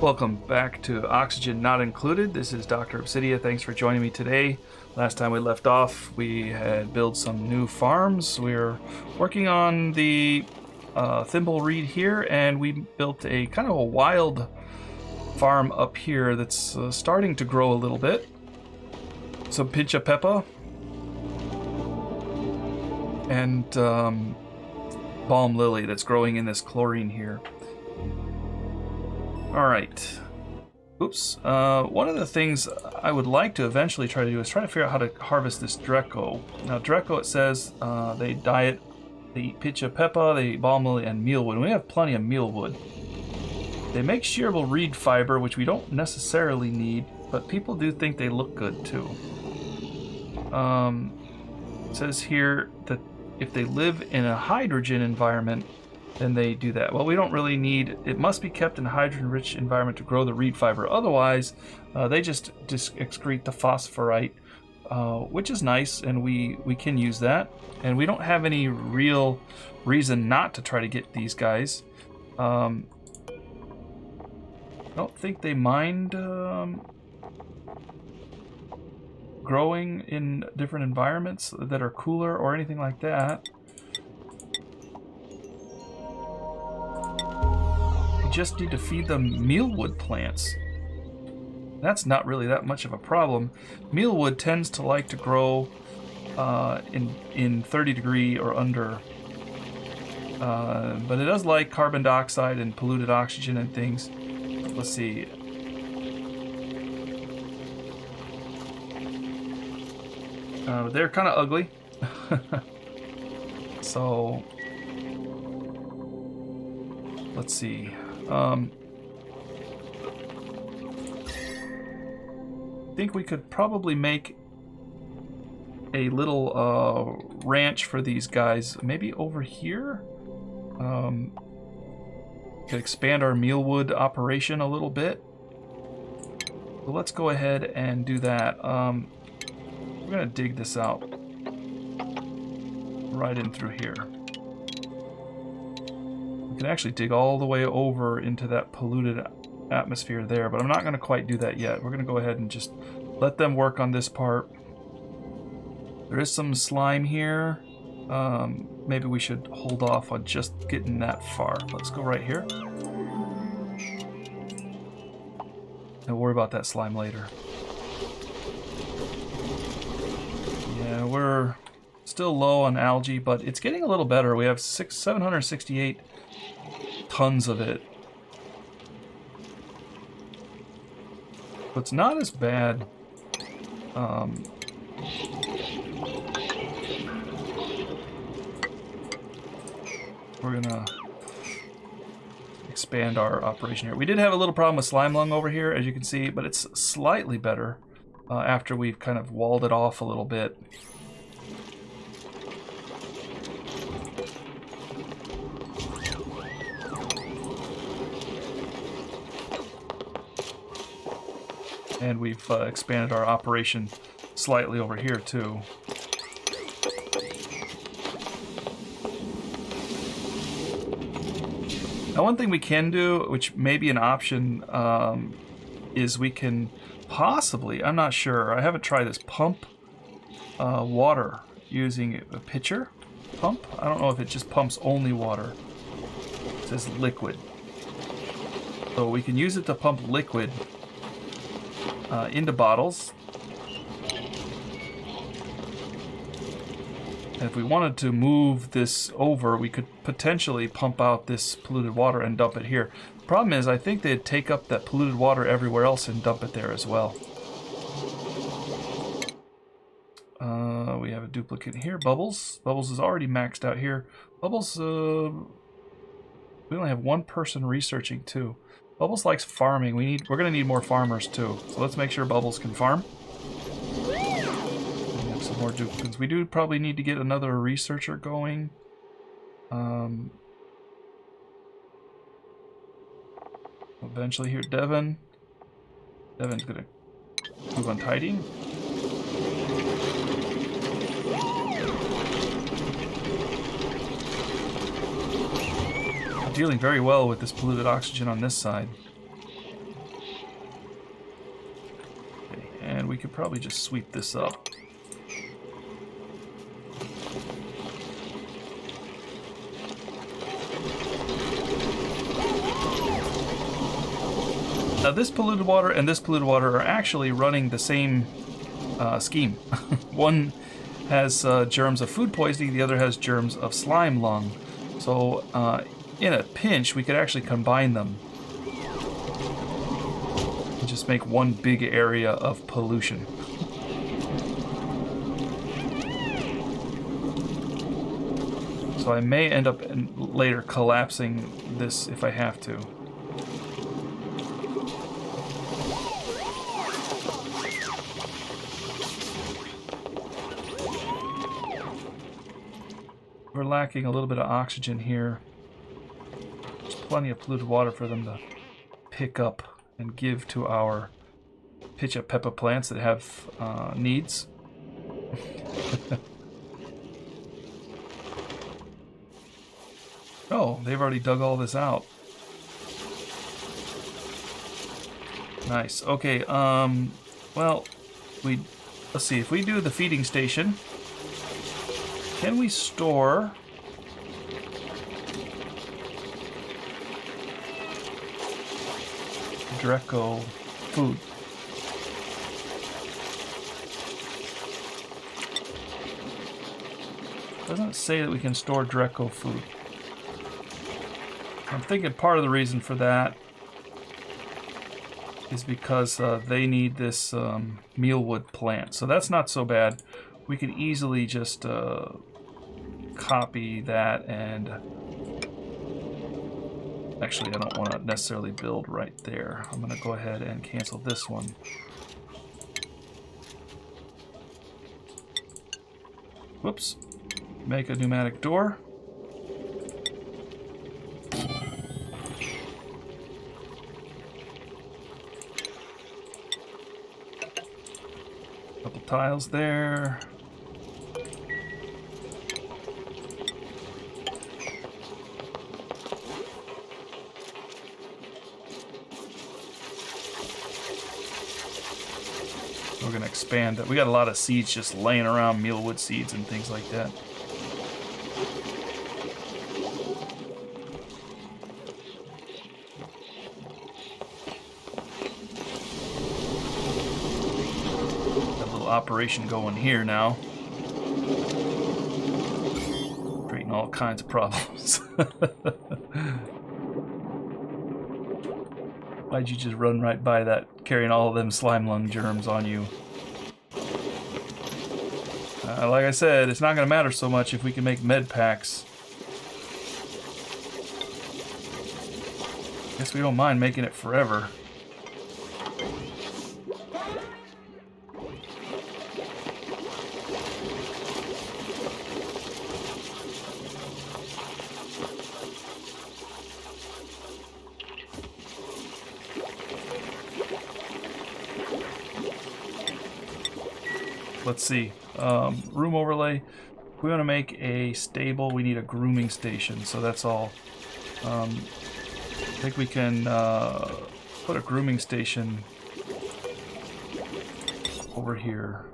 Welcome back to Oxygen Not Included. This is Dr. Obsidia. Thanks for joining me today. Last time we left off, we had built some new farms. We're working on the Thimbleweed here, and we built a kind of a wild farm up here that's starting to grow a little bit. Some pincha pepper and balm lily that's growing in this chlorine here. All right. Oops. One of the things I would like to eventually try to do is try to figure out how to harvest this Dreco. Now, Dreco, it says they diet, they eat pitcha peppa, they eat balm lily, and mealwood. And we have plenty of mealwood. They make shearable reed fiber, which we don't necessarily need, but people do think they look good too. It says here that if they live in a hydrogen environment, then they do that. Well, we don't really need, it must be kept in a hydrogen-rich environment to grow the reed fiber. Otherwise, they just excrete the phosphorite, which is nice, and we can use that. And we don't have any real reason not to try to get these guys. I don't think they mind growing in different environments that are cooler or anything like that. Just need to feed them mealwood plants. That's not really that much of a problem. Mealwood tends to like to grow in 30 degree or under, but it does like carbon dioxide and polluted oxygen and things. Let's see. They're kind of ugly. So let's see. I think we could probably make a little ranch for these guys, maybe over here. Could expand our mealwood operation a little bit. So let's go ahead and do that. We're gonna dig this out right in through here. We can actually dig all the way over into that polluted atmosphere there, but I'm not going to quite do that yet. We're going to go ahead and just let them work on this part. There is some slime here. Maybe we should hold off on just getting that far. Let's go right here. And worry about that slime later. Yeah, we're still low on algae, but it's getting a little better. We have 768 tons of it. So it's not as bad. We're gonna expand our operation here. We did have a little problem with slime lung over here, as you can see, but it's slightly better after we've kind of walled it off a little bit. And we've expanded our operation slightly over here too. Now, one thing we can do, which may be an option, is we can possibly, I'm not sure, I haven't tried this, pump water using a pitcher pump. I don't know if it just pumps only water. It says liquid. So we can use it to pump liquid into bottles. And if we wanted to move this over, we could potentially pump out this polluted water and dump it here. The problem is, I think they'd take up that polluted water everywhere else and dump it there as well. We have a duplicate here. Bubbles. Bubbles is already maxed out here. Bubbles, we only have one person researching too. Bubbles likes farming. We're gonna need more farmers too. So let's make sure Bubbles can farm. We have some more duplicates. We do probably need to get another researcher going. Eventually here, Devin. Devin's gonna move on tidying. Dealing very well with this polluted oxygen on this side. and we could probably just sweep this up. Now this polluted water and this polluted water are actually running the same scheme. One has germs of food poisoning, the other has germs of slime lung. So in a pinch, we could actually combine them and just make one big area of pollution. So I may end up later collapsing this if I have to. We're lacking a little bit of oxygen here. There's plenty of polluted water for them to pick up and give to our pitch up pepper plants that have needs. Oh, they've already dug all this out. Nice. Okay, well, let's see, if we do the feeding station, can we store Dreco food? Doesn't say that we can store Dreco food. I'm thinking part of the reason for that is because they need this mealwood plant. So that's not so bad. We can easily just copy that and... Actually, I don't want to necessarily build right there. I'm going to go ahead and cancel this one. Whoops. Make a pneumatic door. Couple tiles there. We're going to expand it. We got a lot of seeds just laying around, mealwood seeds and things like that. Got a little operation going here now. Creating all kinds of problems. Why'd you just run right by that, carrying all of them slime lung germs on you? Like I said, it's not going to matter so much if we can make med packs. Guess we don't mind making it forever. Let's see. Room overlay. If we want to make a stable, we need a grooming station. So that's all. I think we can put a grooming station over here.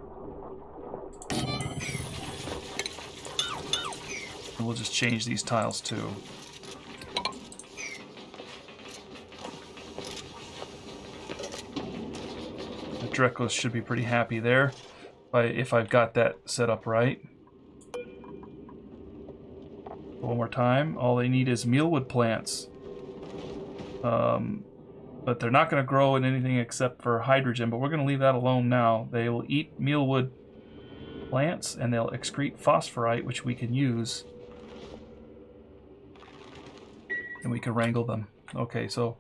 And we'll just change these tiles too. The Drecos should be pretty happy there. If I've got that set up right. One more time. All they need is mealwood plants. But they're not going to grow in anything except for hydrogen, but we're going to leave that alone now. They will eat mealwood plants, and they'll excrete phosphorite, which we can use. And we can wrangle them. Okay, so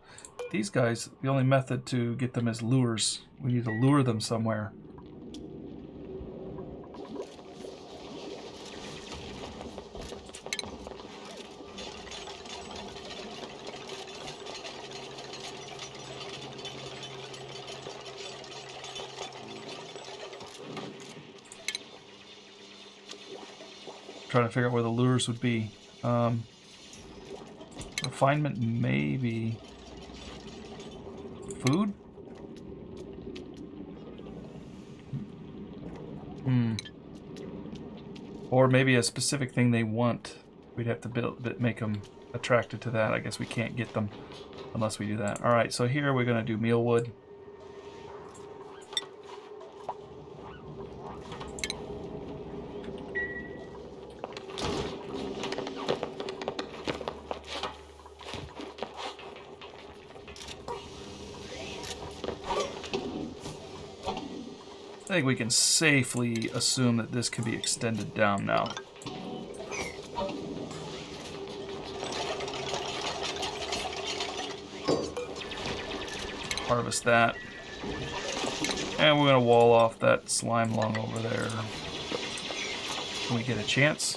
these guys, the only method to get them is lures. We need to lure them somewhere. Trying to figure out where the lures would be. Refinement, maybe. Food? Or maybe a specific thing they want. We'd have to make them attracted to that. I guess we can't get them unless we do that. All right, so here we're going to do mealwood. I think we can safely assume that this can be extended down now. Harvest that. And we're going to wall off that slime lung over there. Can we get a chance?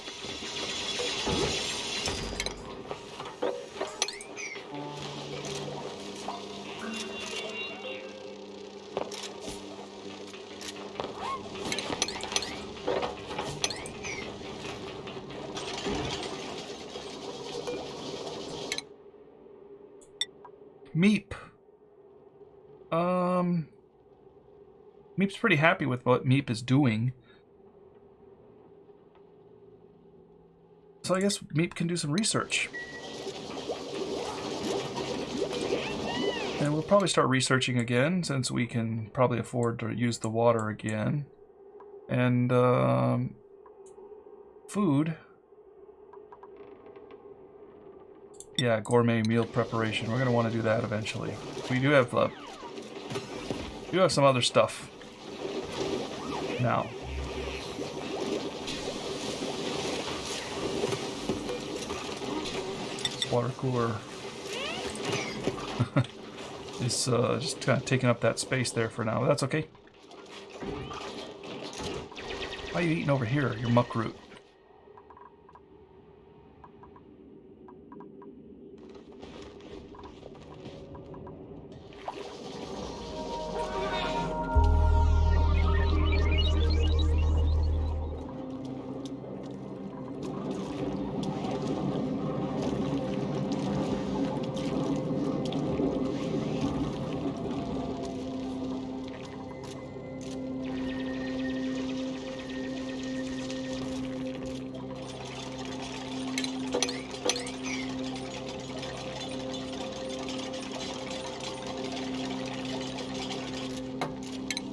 Meep. Meep's pretty happy with what Meep is doing. So I guess Meep can do some research. And we'll probably start researching again, since we can probably afford to use the water again. And, food. Yeah, gourmet meal preparation. We're going to want to do that eventually. We do have some other stuff now. This water cooler is just kind of taking up that space there for now. But that's okay. Why are you eating over here? Your muck root.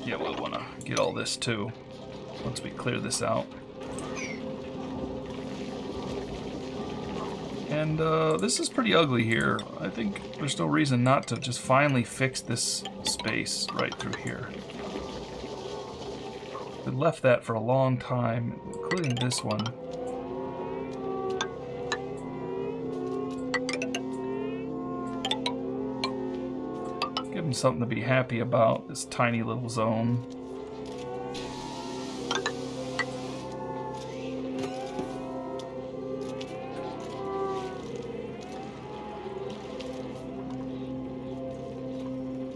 Yeah, we'll want to get all this too, once we clear this out. And this is pretty ugly here. I think there's no reason not to just finally fix this space right through here. We left that for a long time, including this one. Give them something to be happy about, this tiny little zone.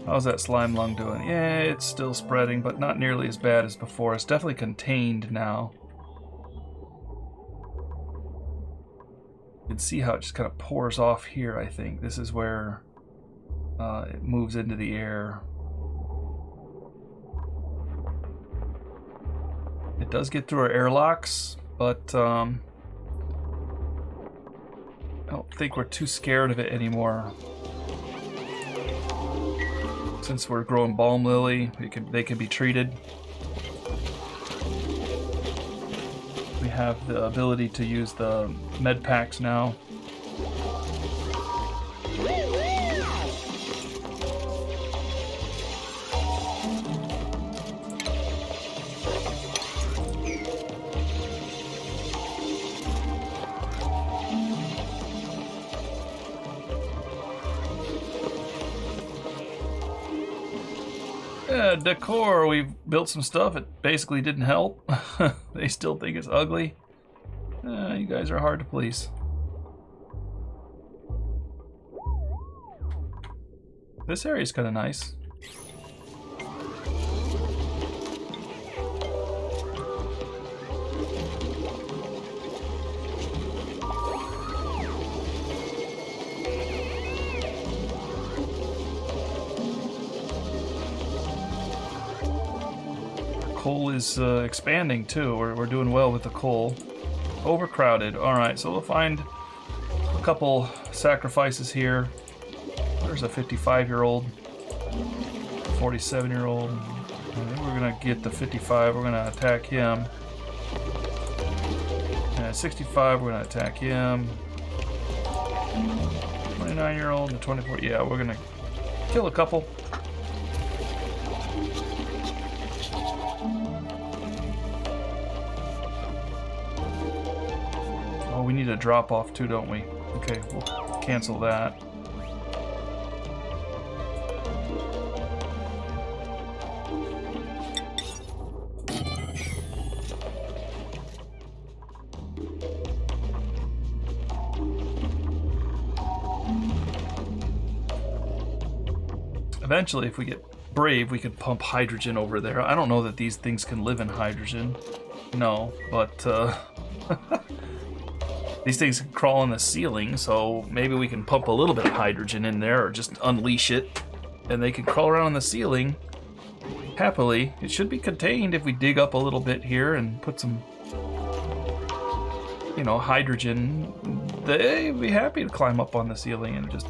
How's that slime lung doing? Yeah, it's still spreading, but not nearly as bad as before. It's definitely contained now. You can see how it just kind of pours off here, I think. This is where it moves into the air. It does get through our airlocks, but I don't think we're too scared of it anymore. Since we're growing balm lily, they can be treated. We have the ability to use the med packs now. Decor, we've built some stuff. It basically didn't help. They still think it's ugly. You guys are hard to please. This area is kind of nice. Coal is expanding too. We're doing well with the coal. Overcrowded. Alright, so we'll find a couple sacrifices here. There's a 55-year-old, 47-year-old. I think we're gonna get the 55. We're gonna attack him. And 65. We're gonna attack him. 29-year-old and 24. Yeah, we're gonna kill a couple. Oh, we need a drop off too, don't we? Okay, we'll cancel that. Eventually, if we get brave, we can pump hydrogen over there. I don't know that these things can live in hydrogen. No, but these things can crawl on the ceiling, so maybe we can pump a little bit of hydrogen in there or just unleash it, and they can crawl around on the ceiling happily. It should be contained if we dig up a little bit here and put some, you know, hydrogen. They'd be happy to climb up on the ceiling and just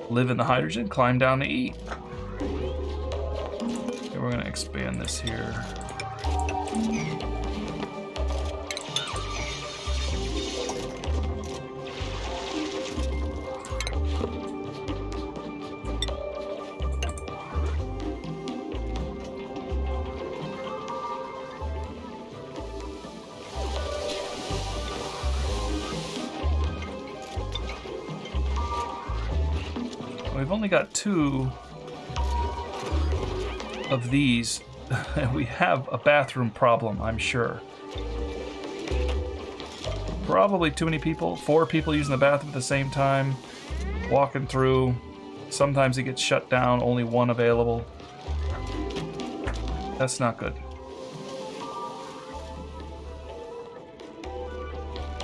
live in the hydrogen, climb down to eat. Okay, we're gonna expand this here. We've only got 2 of these, and we have a bathroom problem, I'm sure. Probably too many people, 4 people using the bathroom at the same time, walking through. Sometimes it gets shut down, only 1 available. That's not good.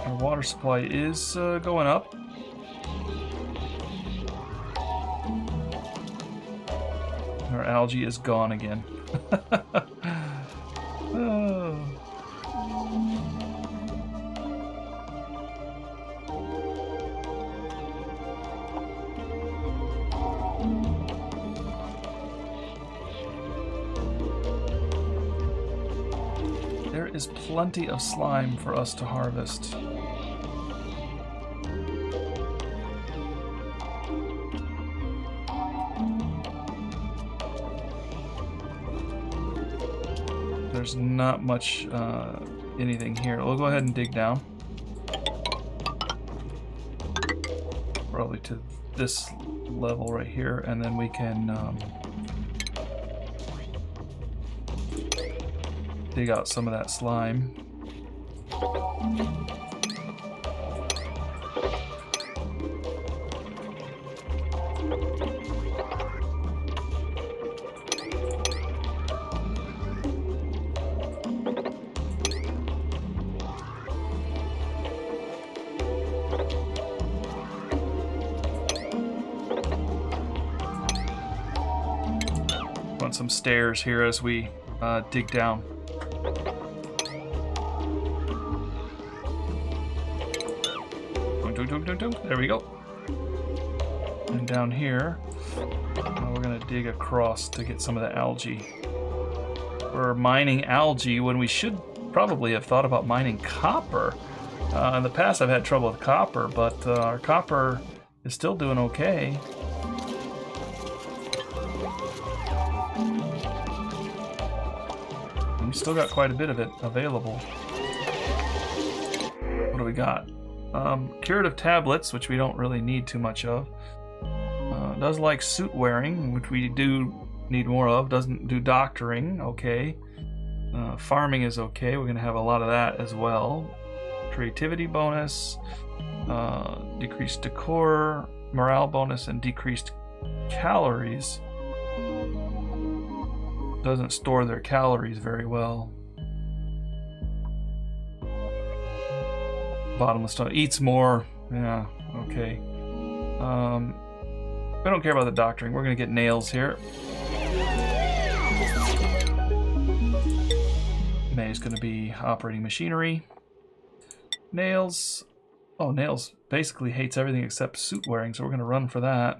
Our water supply is going up. Our algae is gone again. Oh. There is plenty of slime for us to harvest. There's not much anything here. We'll go ahead and dig down. Probably to this level right here, and then we can dig out some of that slime. Some stairs here as we dig down. There we go. And down here, we're gonna dig across to get some of the algae. We're mining algae when we should probably have thought about mining copper. In the past, I've had trouble with copper, but our copper is still doing okay. We still got quite a bit of it available. What do we got? Curative tablets, which we don't really need too much of. Does like suit wearing, which we do need more of. Doesn't do doctoring, okay. Farming is okay. We're going to have a lot of that as well. Creativity bonus, decreased decor, morale bonus, and decreased calories. Doesn't store their calories very well. Bottomless stone eats more. Yeah, okay. We don't care about the doctoring. We're gonna get nails here. May is gonna be operating machinery. Nails. Oh, Nails basically hates everything except suit wearing, so we're going to run for that.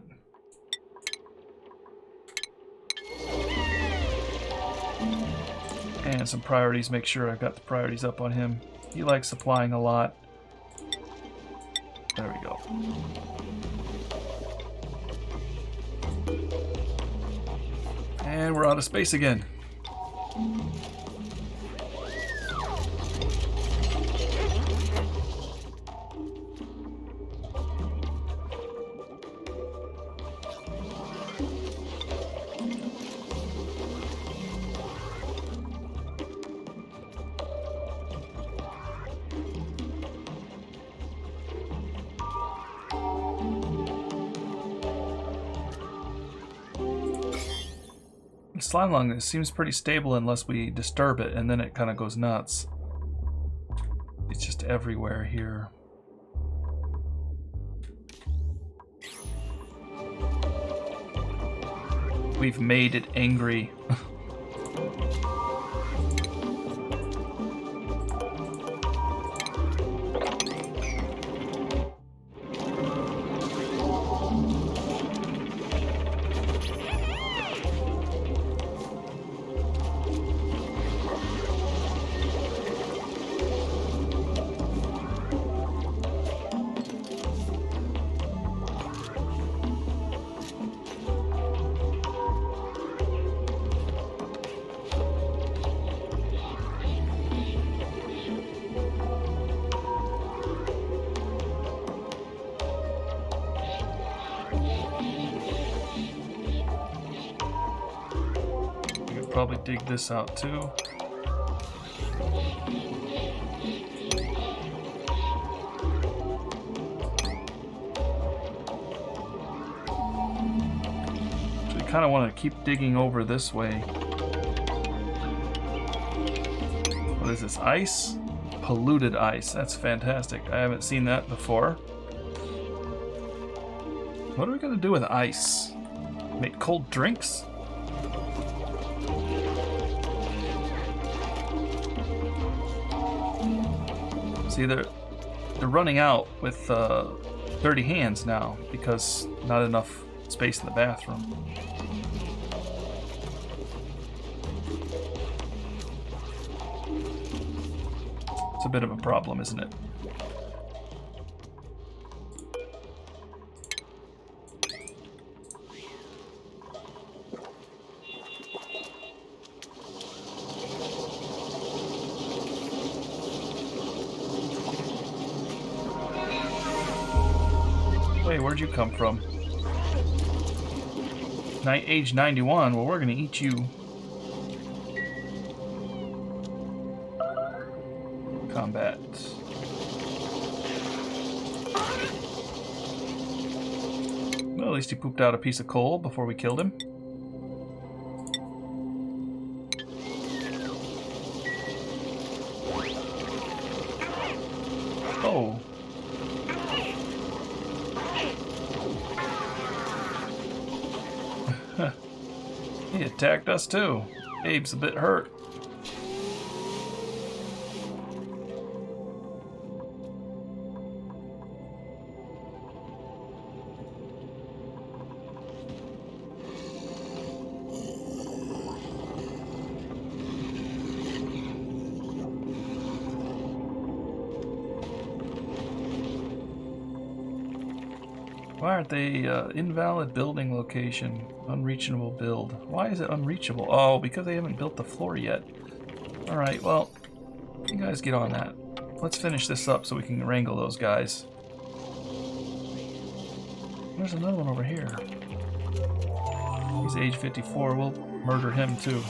And some priorities, make sure I've got the priorities up on him. He likes supplying a lot. There we go. And we're out of space again. Slime lung seems pretty stable unless we disturb it, and then it kind of goes nuts. It's just everywhere here. We've made it angry. Probably dig this out too. So we kind of want to keep digging over this way. What is this? Ice? Polluted ice. That's fantastic. I haven't seen that before. What are we going to do with ice? Make cold drinks? See, they're running out with dirty hands now because not enough space in the bathroom. It's a bit of a problem, isn't it? Where'd you come from? Age 91. Well, we're gonna eat you. Combat. Well, at least he pooped out a piece of coal before we killed him. Oh. He attacked us too. Abe's a bit hurt. Why aren't they invalid building location, unreachable build? Why is it unreachable? Oh, because they haven't built the floor yet. Alright, well, you guys get on that. Let's finish this up so we can wrangle those guys. There's another one over here. He's age 54. We'll murder him too.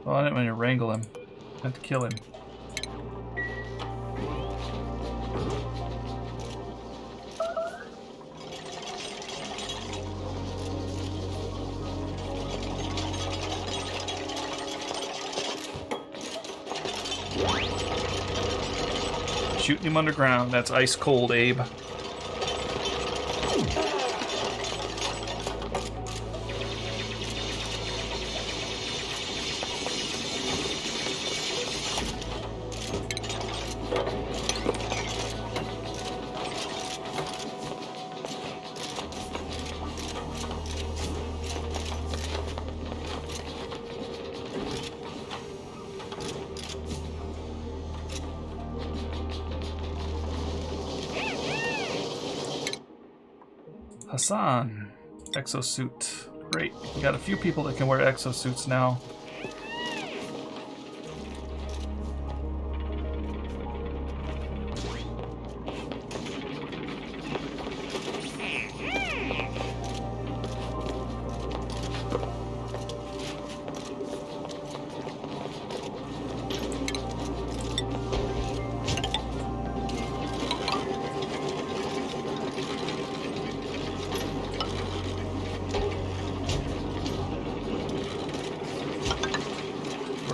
Oh, I didn't want to wrangle him. I had to kill him. Shooting him underground. That's ice cold, Abe. Hassan, exosuit. Great. We got a few people that can wear exosuits now.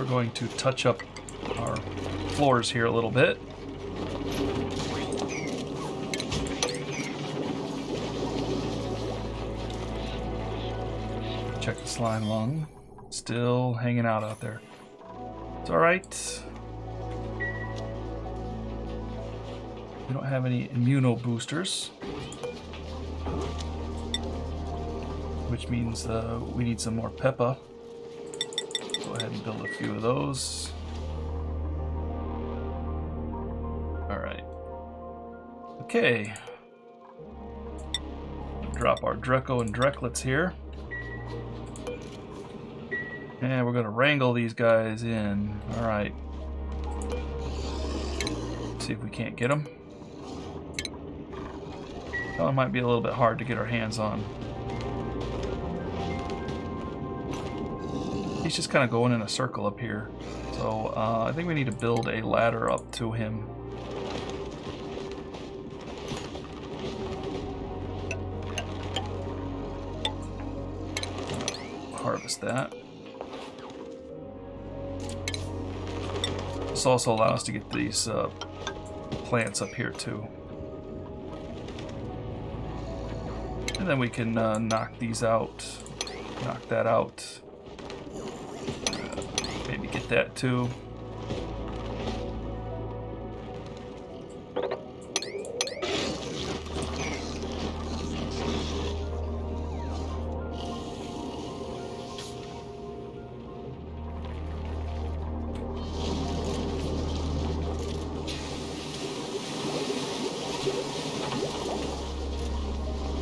Going to touch up our floors here a little bit. Check the slime lung. Still hanging out there. It's alright. We don't have any immuno boosters, which means we need some more Peppa. Go ahead and build a few of those. Alright. Okay. Drop our Dreco and Drecklets here. And we're going to wrangle these guys in. Alright. See if we can't get them. That one might be a little bit hard to get our hands on. He's just kind of going in a circle up here. So I think we need to build a ladder up to him. Harvest that. This also allows us to get these plants up here too. And then we can knock these out. Knock that out. Maybe get that too.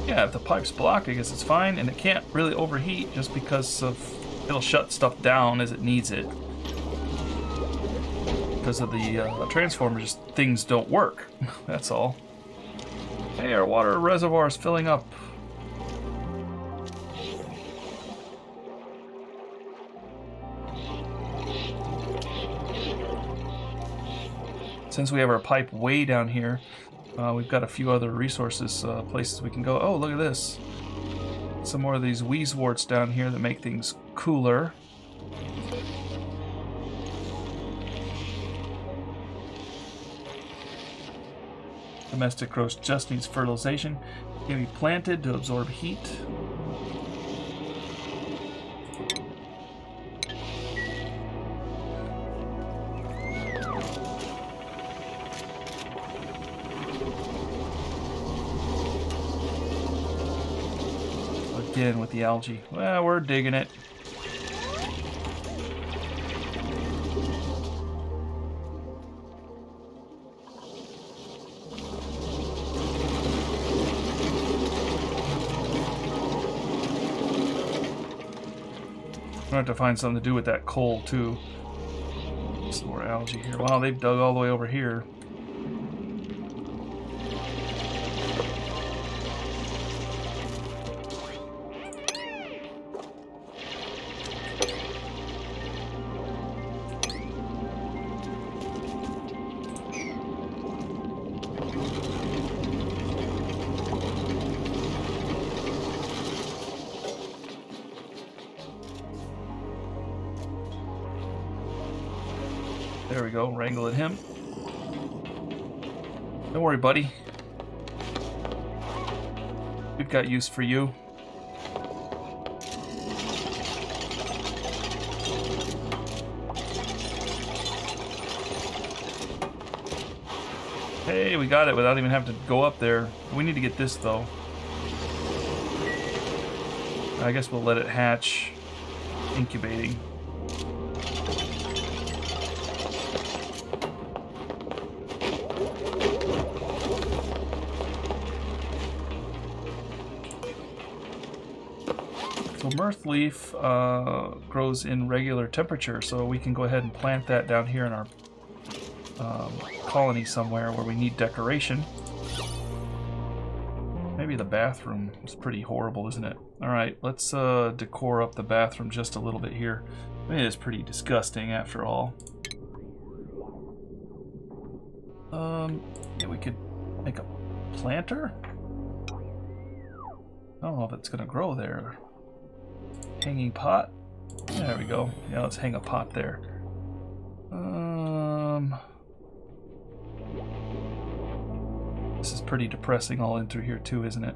Yeah, if the pipe's blocked, I guess it's fine, and it can't really overheat just because of it'll shut stuff down as it needs it. Because of the transformer, just things don't work. That's all. Hey, our water reservoir is filling up. Since we have our pipe way down here, we've got a few other resources, places we can go. Oh, look at this. Some more of these wheezeworts down here that make things cooler. Domestic growth just needs fertilization. Can be planted to absorb heat. Again with the algae. Well, we're digging it. I'm going to have to find something to do with that coal too. Some more algae here. Wow, they've dug all the way over here. There we go, wrangling him. Don't worry, buddy. We've got use for you. Hey, we got it without even having to go up there. We need to get this, though. I guess we'll let it hatch, incubating. So mirth leaf grows in regular temperature, so we can go ahead and plant that down here in our colony somewhere where we need decoration. Maybe the bathroom is pretty horrible, isn't it? Alright, let's decor up the bathroom just a little bit here. I mean, it's pretty disgusting after all. Yeah, we could make a planter? I don't know if it's gonna grow there. Hanging pot? There we go. Yeah, let's hang a pot there. This is pretty depressing all in through here too, isn't it?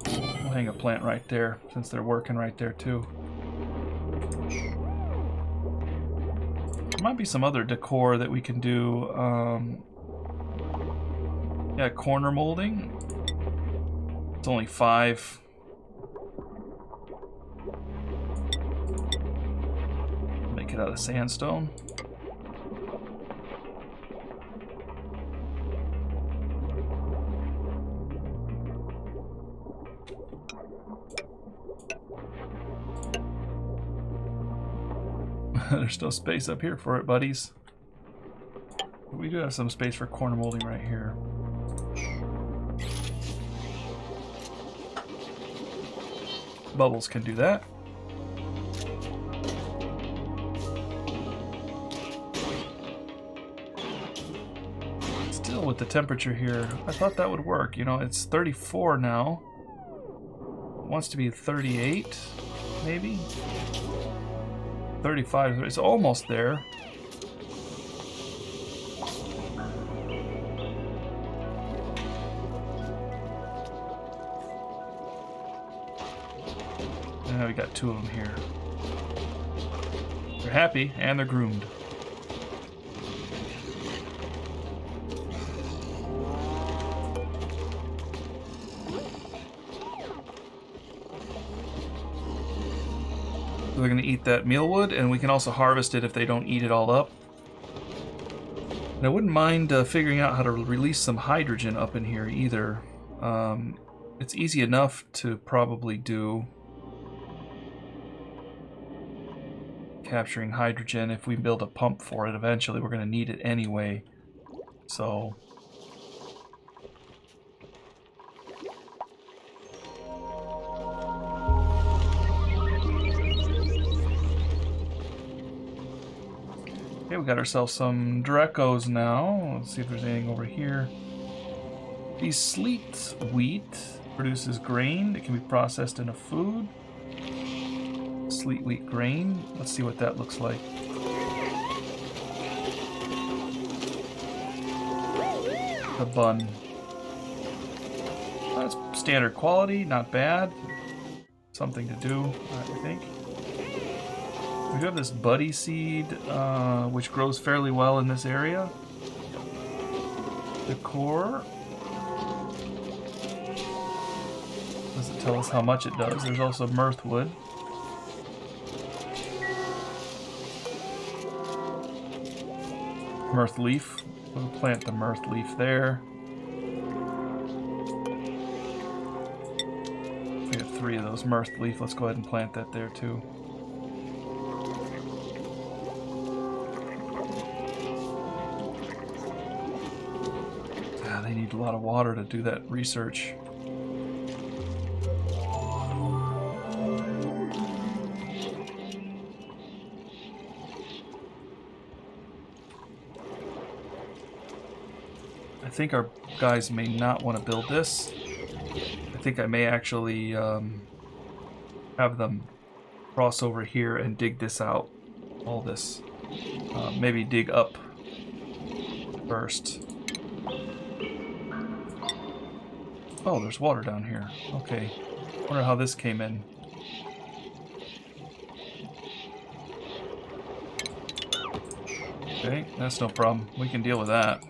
We'll hang a plant right there, since they're working right there too. There might be some other decor that we can do. Yeah, corner molding. It's only 5. Make it out of sandstone. There's no space up here for it, buddies. But we do have some space for corner molding right here. Bubbles can do that. Still with the temperature here, I thought that would work. You know, it's 34 now. It wants to be 38, maybe? 35, it's almost there. We got 2 of them here. They're happy and they're groomed. So they're going to eat that mealwood, and we can also harvest it if they don't eat it all up. And I wouldn't mind figuring out how to release some hydrogen up in here either. It's easy enough to probably do. Capturing hydrogen, if we build a pump for it eventually, we're going to need it anyway. So okay, we got ourselves some Drecos now. Let's see if there's anything over here. The sleet wheat produces grain. It can be processed into food. Sleet wheat grain. Let's see what that looks like. The bun. That's standard quality, not bad. Something to do, I think. We do have this buddy seed, which grows fairly well in this area. Decor. Doesn't tell us how much it does. There's also mirthwood. Mirth leaf. We'll plant the mirth leaf there. We have 3 of those mirth leaf. Let's go ahead and plant that there too. They need a lot of water to do that research. I think our guys may not want to build this. I think I may actually have them cross over here and dig this out. All this. Maybe dig up first. Oh, there's water down here. Okay. Wonder how this came in. Okay, that's no problem. We can deal with that.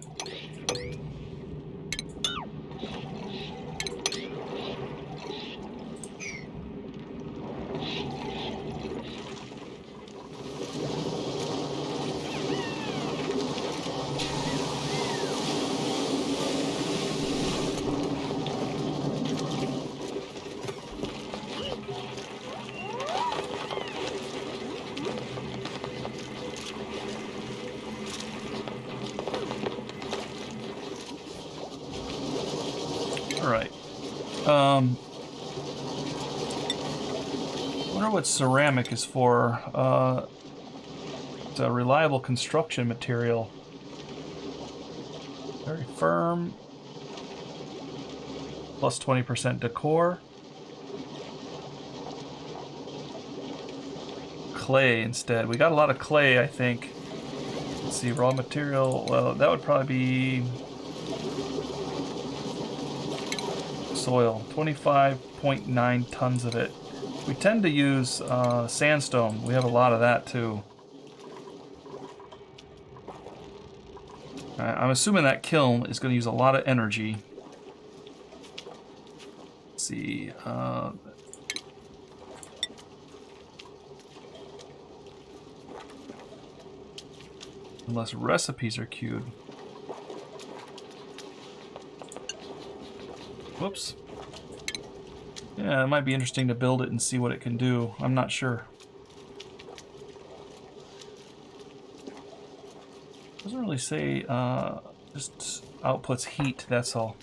right. I wonder what ceramic is for. It's a reliable construction material. Very firm. Plus 20% decor. Clay instead. We got a lot of clay, I think. Let's see, raw material. Well, that would probably be soil. 25.9 tons of it. We tend to use sandstone. We have a lot of that too. I'm assuming that kiln is going to use a lot of energy. Let's see. Unless recipes are queued. Whoops. Yeah, it might be interesting to build it and see what it can do. I'm not sure. Doesn't really say, just outputs heat, that's all.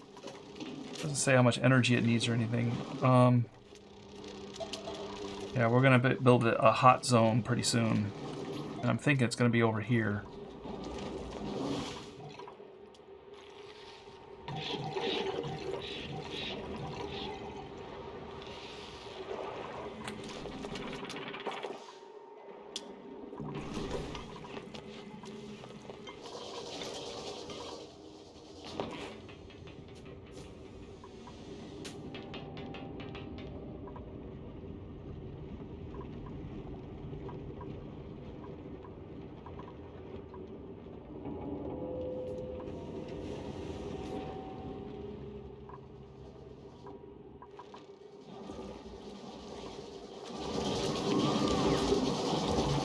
Doesn't say how much energy it needs or anything. Yeah, we're gonna build a hot zone pretty soon. And I'm thinking it's gonna be over here.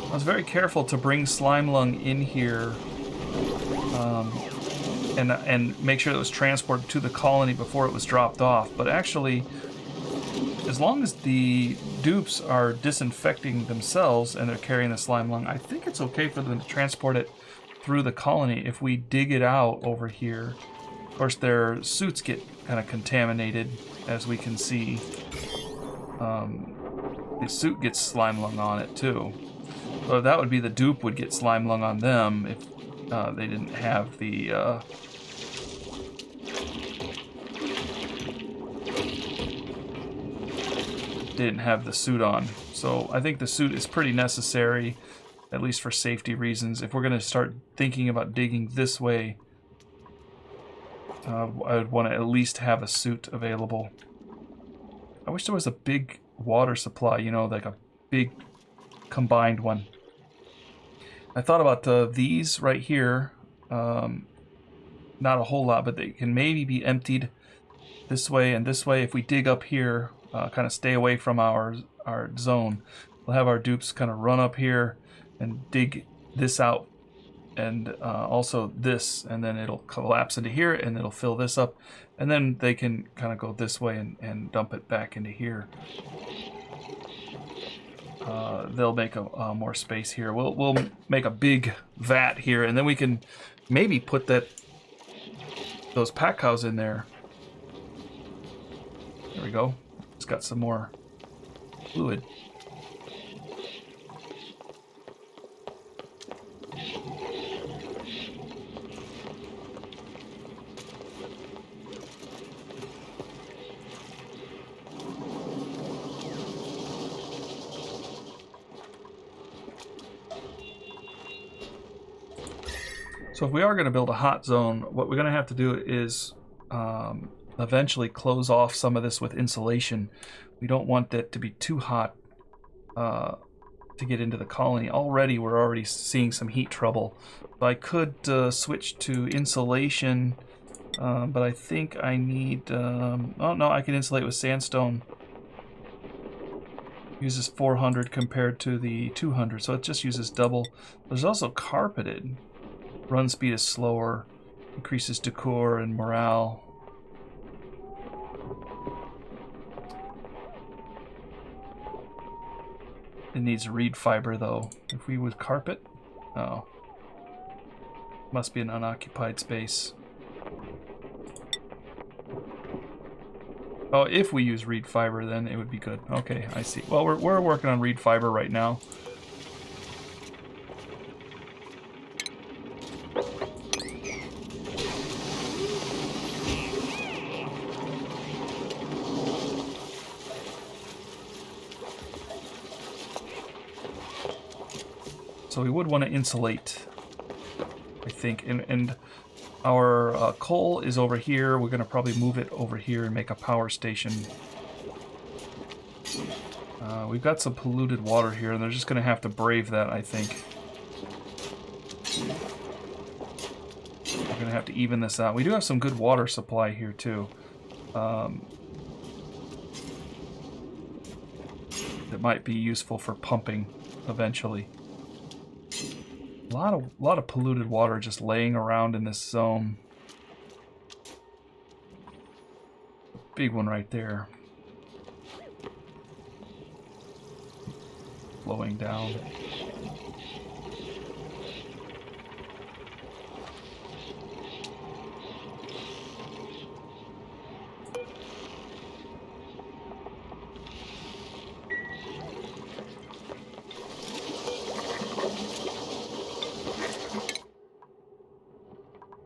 I was very careful to bring slime lung in here and make sure it was transported to the colony before it was dropped off. But actually, as long as the dupes are disinfecting themselves and they're carrying the slime lung, I think it's okay for them to transport it through the colony. If we dig it out over here, of course their suits get kind of contaminated, as we can see. The suit gets slime lung on it too. So that would be the dupe would get slime lung on them if they didn't have the suit on. So I think the suit is pretty necessary, at least for safety reasons. If we're going to start thinking about digging this way, I would want to at least have a suit available. I wish there was a big water supply, you know, like a big combined one. I thought about these right here. Not a whole lot, but they can maybe be emptied this way and this way. If we dig up here, kind of stay away from our zone, we'll have our dupes kind of run up here and dig this out, and also this, and then it'll collapse into here and it'll fill this up, and then they can kind of go this way and dump it back into here. They'll make a more space here. We'll make a big vat here, and then we can maybe put those pack cows in there. There we go. It's got some more fluid. So if we are going to build a hot zone, what we're going to have to do is eventually close off some of this with insulation. We don't want that to be too hot to get into the colony. We're already seeing some heat trouble. So I could switch to insulation, but I think I need... oh no, I can insulate with sandstone. Uses 400 compared to the 200, so it just uses double. There's also carpeted. Run speed is slower, increases decor and morale. It needs reed fiber though. If we would carpet, oh, must be an unoccupied space. Oh, if we use reed fiber, then it would be good. Okay, I see. Well, we're working on reed fiber right now. So we would want to insulate, I think, and our coal is over here. We're going to probably move it over here and make a power station. We've got some polluted water here, and they're just going to have to brave that, I think. We're going to have to even this out. We do have some good water supply here, too. That might be useful for pumping eventually. A lot of polluted water just laying around in this zone. Big one right there. Flowing down.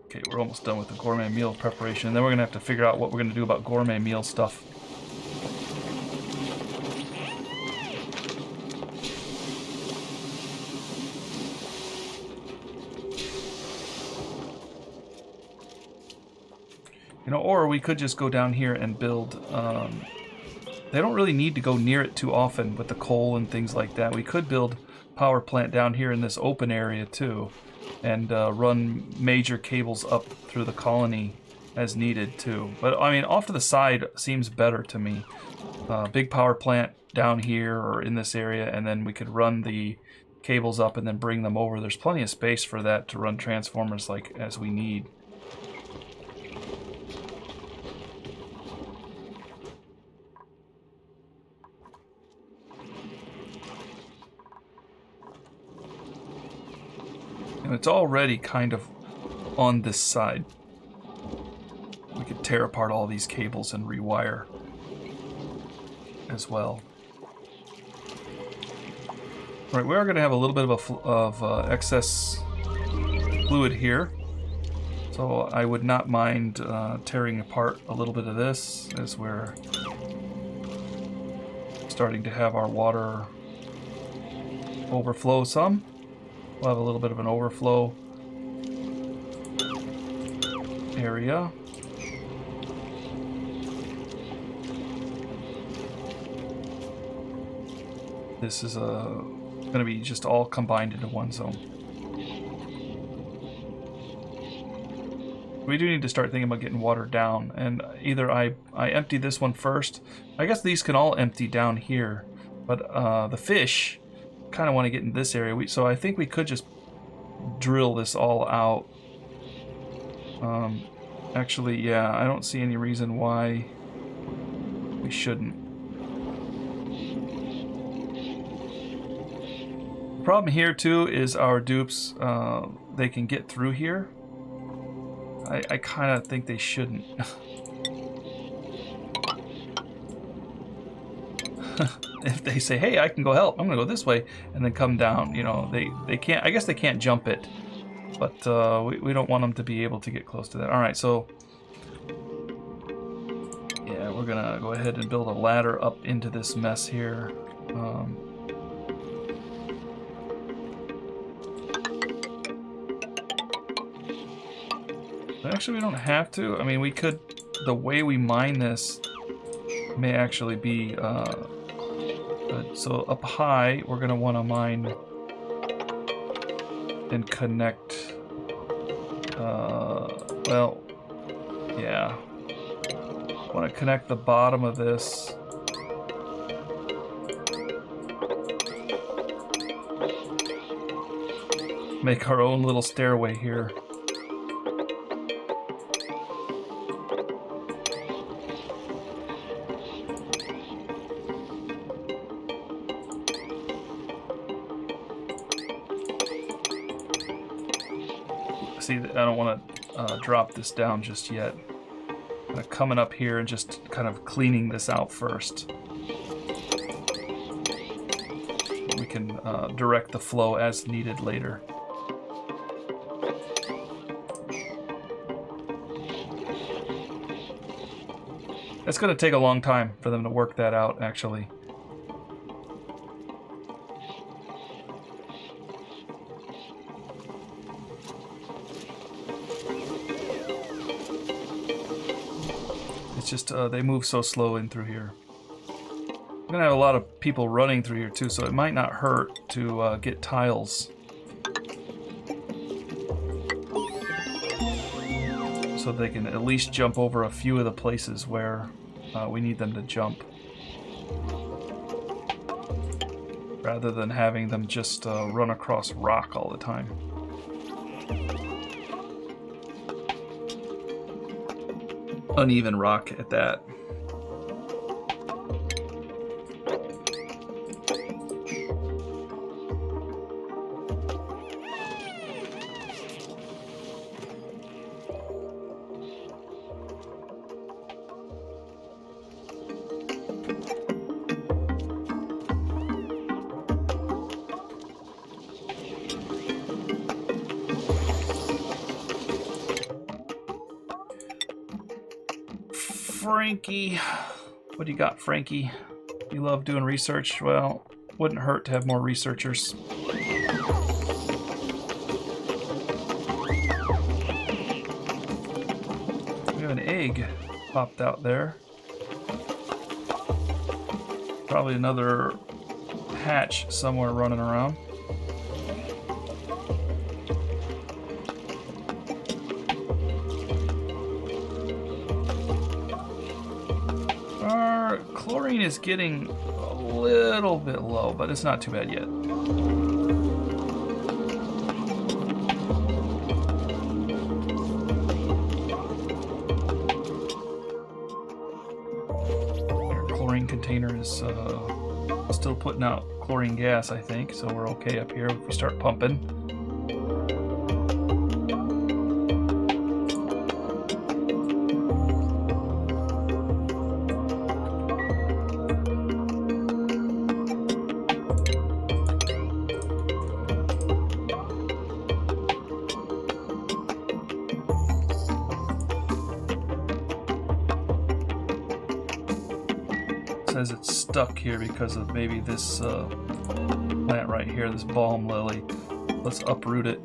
Okay, we're almost done with the gourmet meal preparation, and then we're gonna have to figure out what we're gonna do about gourmet meal stuff. You know, or we could just go down here and build. They don't really need to go near it too often with the coal and things like that. We could build power plant down here in this open area too, and run major cables up through the colony as needed too. But I mean, off to the side seems better to me. Big power plant down here or in this area, and then we could run the cables up and then bring them over. There's plenty of space for that to run transformers like as we need. And it's already kind of on this side. We could tear apart all these cables and rewire as well. Right, we are going to have a little bit of excess fluid here. So I would not mind tearing apart a little bit of this as we're starting to have our water overflow some. We'll have a little bit of an overflow area. This is going to be just all combined into one zone. We do need to start thinking about getting water down, and either I empty this one first. I guess these can all empty down here, but the fish kind of want to get in this area. So I think we could just drill this all out. Actually, yeah, I don't see any reason why we shouldn't. The problem here too is our dupes, they can get through here. I kind of think they shouldn't. If they say, hey, I can go help, I'm gonna go this way, and then come down, you know, they can't, I guess they can't jump it, but we don't want them to be able to get close to that. All right, so yeah, we're gonna go ahead and build a ladder up into this mess here. Actually, we don't have to. I mean, we could, the way we mine this may actually be good. So up high, we're going to want to mine and connect, well, yeah. Want to connect the bottom of this. Make our own little stairway here. See, I don't want to drop this down just yet. coming up here and just kind of cleaning this out first. We can direct the flow as needed later. It's going to take a long time for them to work that out, actually. It's just they move so slow in through here. I'm going to have a lot of people running through here too, so it might not hurt to get tiles. So they can at least jump over a few of the places where we need them to jump. Rather than having them just run across rock all the time. Uneven rock at that. Frankie, what do you got, Frankie? You love doing research? Well, wouldn't hurt to have more researchers. We have an egg popped out there. Probably another hatch somewhere running around. Chlorine is getting a little bit low, but it's not too bad yet. Our chlorine container is still putting out chlorine gas, I think, so we're okay up here if we start pumping. Says it's stuck here because of maybe this plant right here, this balm lily. Let's uproot it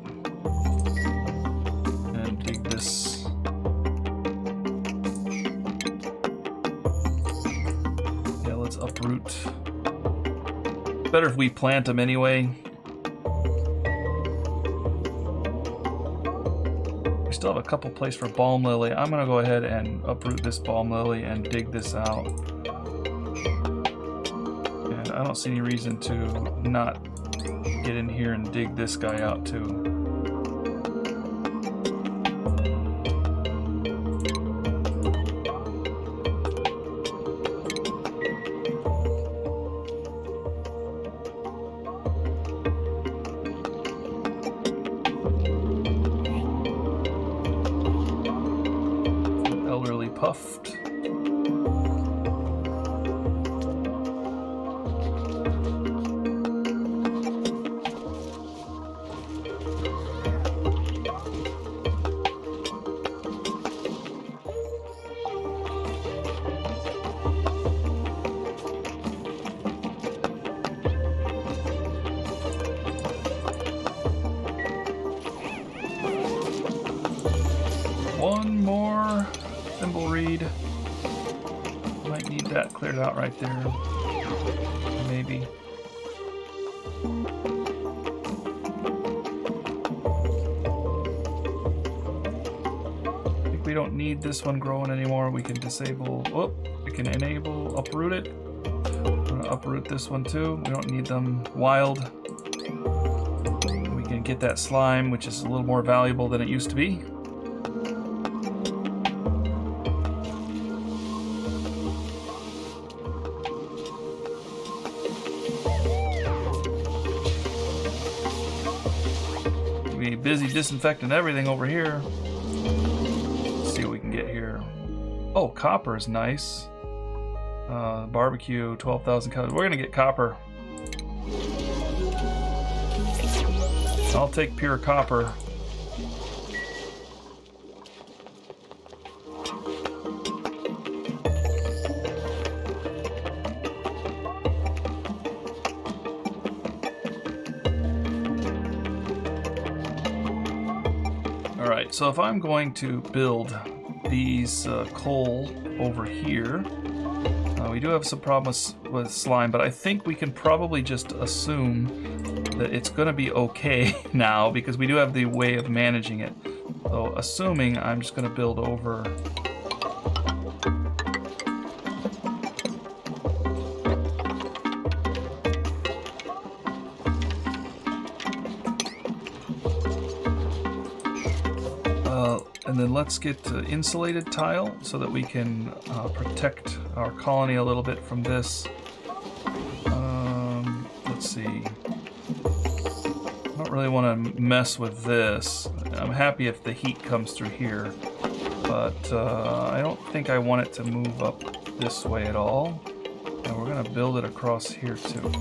and dig this. Yeah, let's uproot. Better if we plant them anyway. We still have a couple places for balm lily. I'm gonna go ahead and uproot this balm lily and dig this out. I don't see any reason to not get in here and dig this guy out too. Elderly puffed. One more thimble reed. Might need that cleared out right there. Maybe. I think we don't need this one growing anymore. We can disable, we can enable, uproot it. I'm gonna uproot this one too. We don't need them wild. We can get that slime, which is a little more valuable than it used to be. Busy disinfecting everything over here. Let's see what we can get here. Oh, copper is nice. Barbecue, 12,000 calories. We're gonna get copper. I'll take pure copper. Alright, so if I'm going to build these coal over here, we do have some problems with slime, but I think we can probably just assume that it's going to be okay now because we do have the way of managing it. So assuming I'm just going to build over and then let's get insulated tile so that we can protect our colony a little bit from this. Let's see. I don't really want to mess with this. I'm happy if the heat comes through here, but I don't think I want it to move up this way at all. And we're going to build it across here too.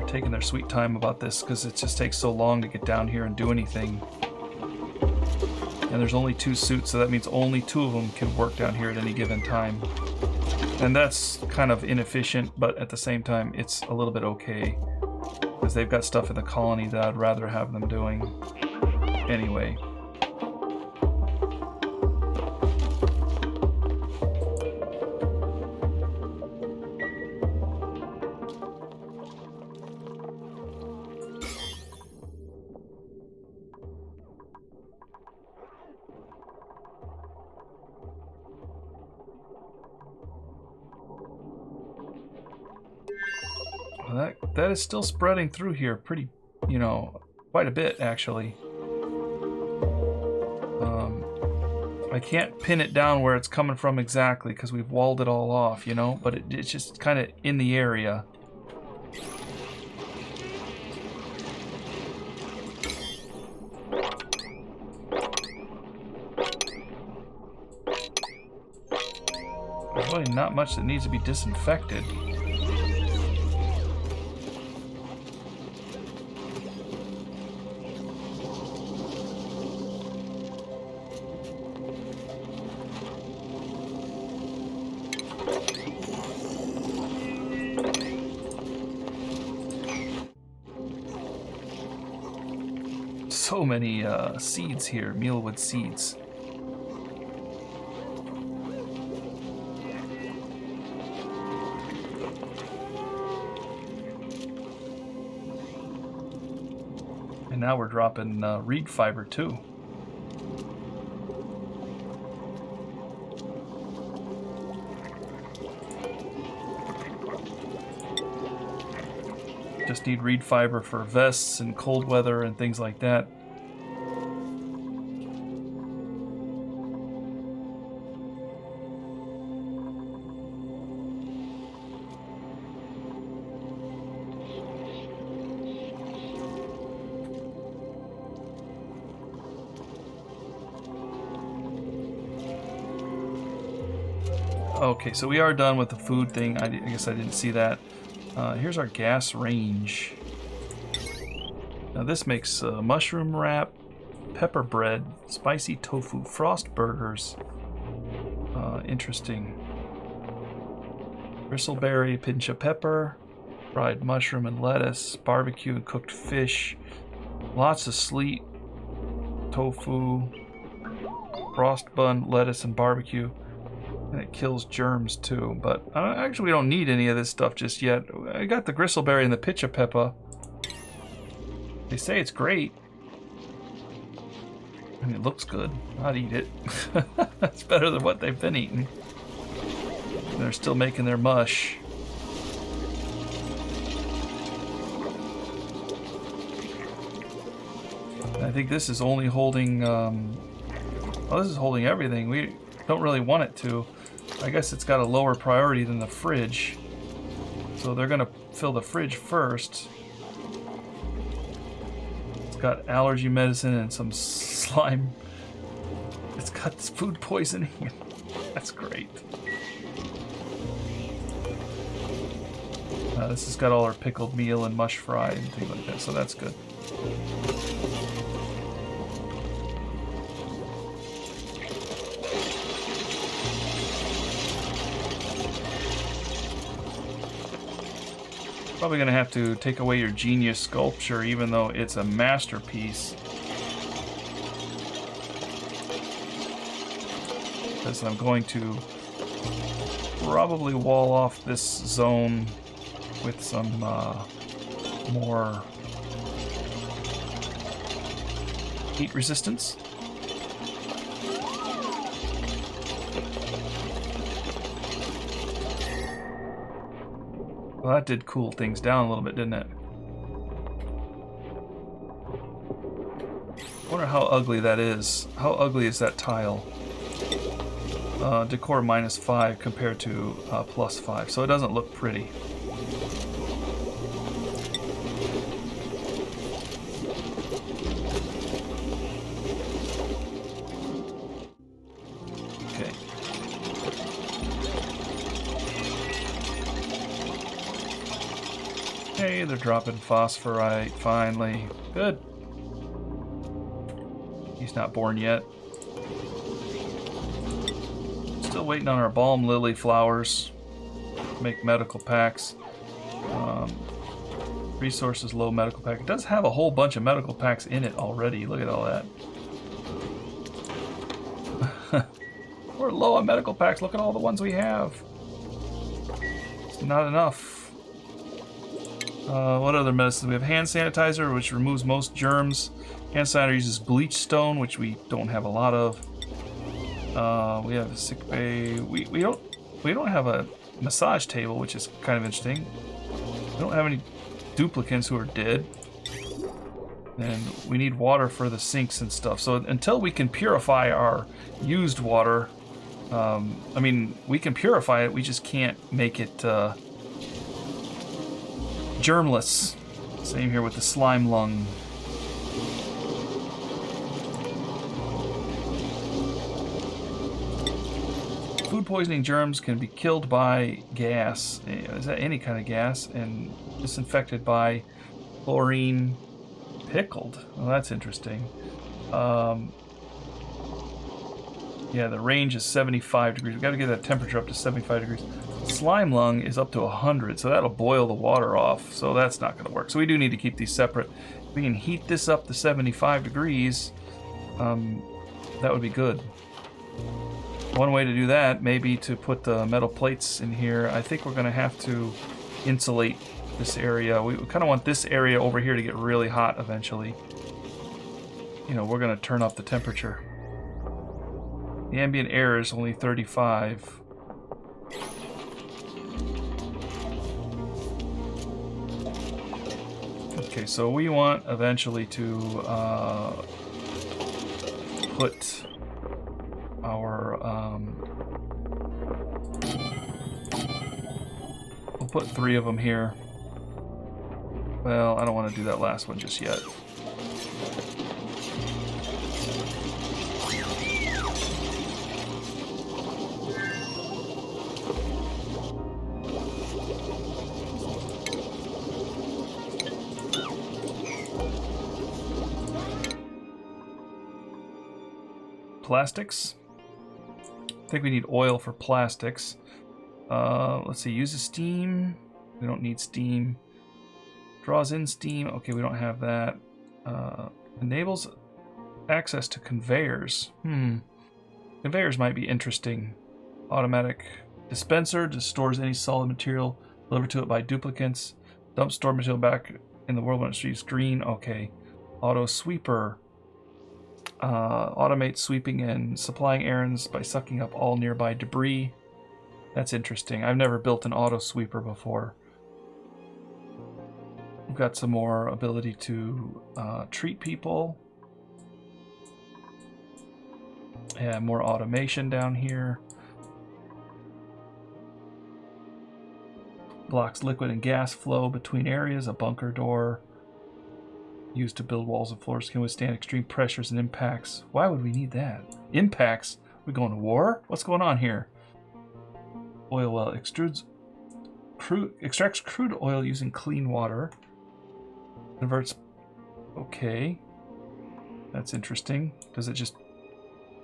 Taking their sweet time about this because it just takes so long to get down here and do anything. And there's only 2 suits, so that means only 2 of them can work down here at any given time. And that's kind of inefficient, but at the same time, it's a little bit okay because they've got stuff in the colony that I'd rather have them doing anyway. That is still spreading through here pretty, you know, quite a bit actually. I can't pin it down where it's coming from exactly because we've walled it all off, you know, but it's just kind of in the area. There's really not much that needs to be disinfected. So many seeds here, mealwood seeds. And now we're dropping reed fiber too. Just need reed fiber for vests and cold weather and things like that. Okay, so we are done with the food thing. I guess I didn't see that. Here's our gas range. Now this makes mushroom wrap, pepper bread, spicy tofu, frost burgers. Interesting. Bristleberry, pinch of pepper, fried mushroom and lettuce, barbecue and cooked fish, lots of sleet, tofu, frost bun, lettuce, and barbecue. And it kills germs too, but actually we don't need any of this stuff just yet. I got the gristleberry and the pitch of pepper. They say it's great. I mean, it looks good. I'd eat it. It's better than what they've been eating. And they're still making their mush. I think this is only holding, well, this is holding everything. We don't really want it to. I guess it's got a lower priority than the fridge. So they're gonna fill the fridge first. It's got allergy medicine and some slime. It's got food poisoning. That's great. This has got all our pickled meal and mush fry and things like that, so that's good. Probably gonna have to take away your genius sculpture, even though it's a masterpiece. Because I'm going to probably wall off this zone with some more heat resistance. Well, that did cool things down a little bit, didn't it? I wonder how ugly that is. How ugly is that tile? Decor -5 compared to +5, so it doesn't look pretty. Okay. Hey, they're dropping phosphorite finally. Good. He's not born yet. Still waiting on our balm lily flowers. Make medical packs. Resources low medical pack. It does have a whole bunch of medical packs in it already. Look at all that. We're low on medical packs. Look at all the ones we have. It's not enough. What other medicines? We have hand sanitizer, which removes most germs. Hand sanitizer uses bleach stone, which we don't have a lot of. We have a sick bay. We don't have a massage table, which is kind of interesting. We don't have any duplicants who are dead, and we need water for the sinks and stuff. So until we can purify our used water, I mean, we can purify it. We just can't make it germless. Same here with the slime lung. Food poisoning germs can be killed by gas. Is that any kind of gas? And disinfected by chlorine pickled. Well, that's interesting. Yeah, the range is 75 degrees. We've got to get that temperature up to 75 degrees. Slime lung is up to 100, so that'll boil the water off. So that's not going to work. So we do need to keep these separate. If we can heat this up to 75 degrees, that would be good. One way to do that may be to put the metal plates in here. I think we're going to have to insulate this area. We kind of want this area over here to get really hot eventually. You know, we're going to turn up the temperature. The ambient air is only 35. Okay, so we want eventually to put our we'll put 3 of them here. Well, I don't want to do that last one just yet. Plastics. I think we need oil for plastics. Let's see, uses steam. We don't need steam. Draws in steam. Okay, we don't have that. Enables access to conveyors. Conveyors might be interesting. Automatic dispenser just stores any solid material delivered to it by duplicants. Dump stored material back in the world when it streaks green. Okay. Auto sweeper. Automate sweeping and supplying errands by sucking up all nearby debris. That's interesting. I've never built an auto sweeper before. We've got some more ability to treat people. Yeah, more automation down here. Blocks liquid and gas flow between areas. A bunker door used to build walls and floors can withstand extreme pressures and impacts. Why would we need that? Impacts? We going to war? What's going on here? Oil well extrudes extracts crude oil using clean water. Converts. Okay, that's interesting. Does it just?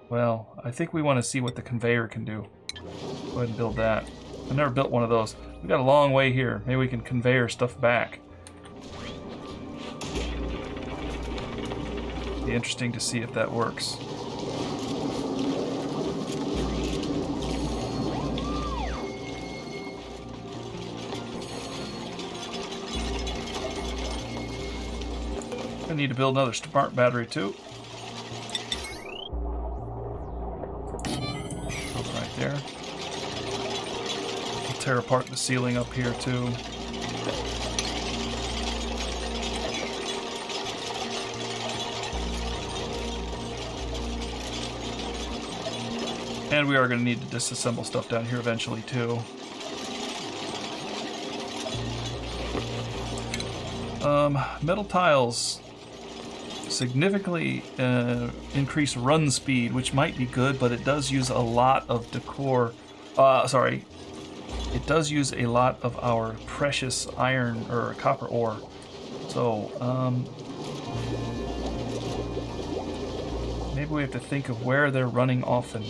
Well, I think we want to see what the conveyor can do. Go ahead and build that. I've never built one of those. We've got a long way here. Maybe we can conveyor stuff back. Be interesting to see if that works. I need to build another smart battery too. Right there. I'll tear apart the ceiling up here too. And we are going to need to disassemble stuff down here eventually too. Metal tiles significantly increase run speed, which might be good, but it does use a lot of decor. It does use a lot of our precious iron or copper ore. So maybe we have to think of where they're running often.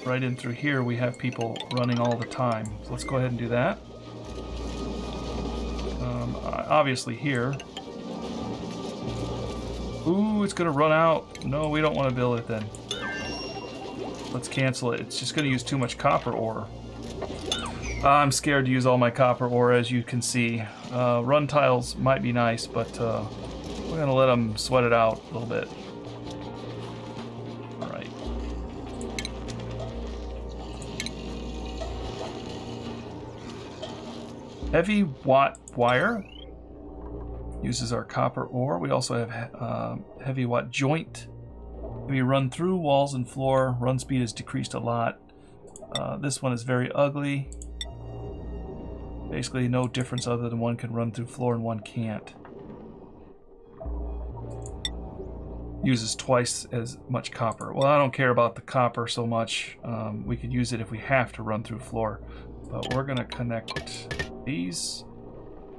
Right in through here we have people running all the time. So let's go ahead and do that. Obviously here. Ooh, it's gonna run out. No, we don't want to build it then. Let's cancel it. It's just gonna use too much copper ore. I'm scared to use all my copper ore, as you can see. Run tiles might be nice, but we're gonna let them sweat it out a little bit. Heavy watt wire uses our copper ore. We also have heavy watt joint. We run through walls and floor. Run speed is decreased a lot. This one is very ugly. Basically no difference other than one can run through floor and one can't. Uses twice as much copper. Well, I don't care about the copper so much. We could use it if we have to run through floor. But we're going to connect these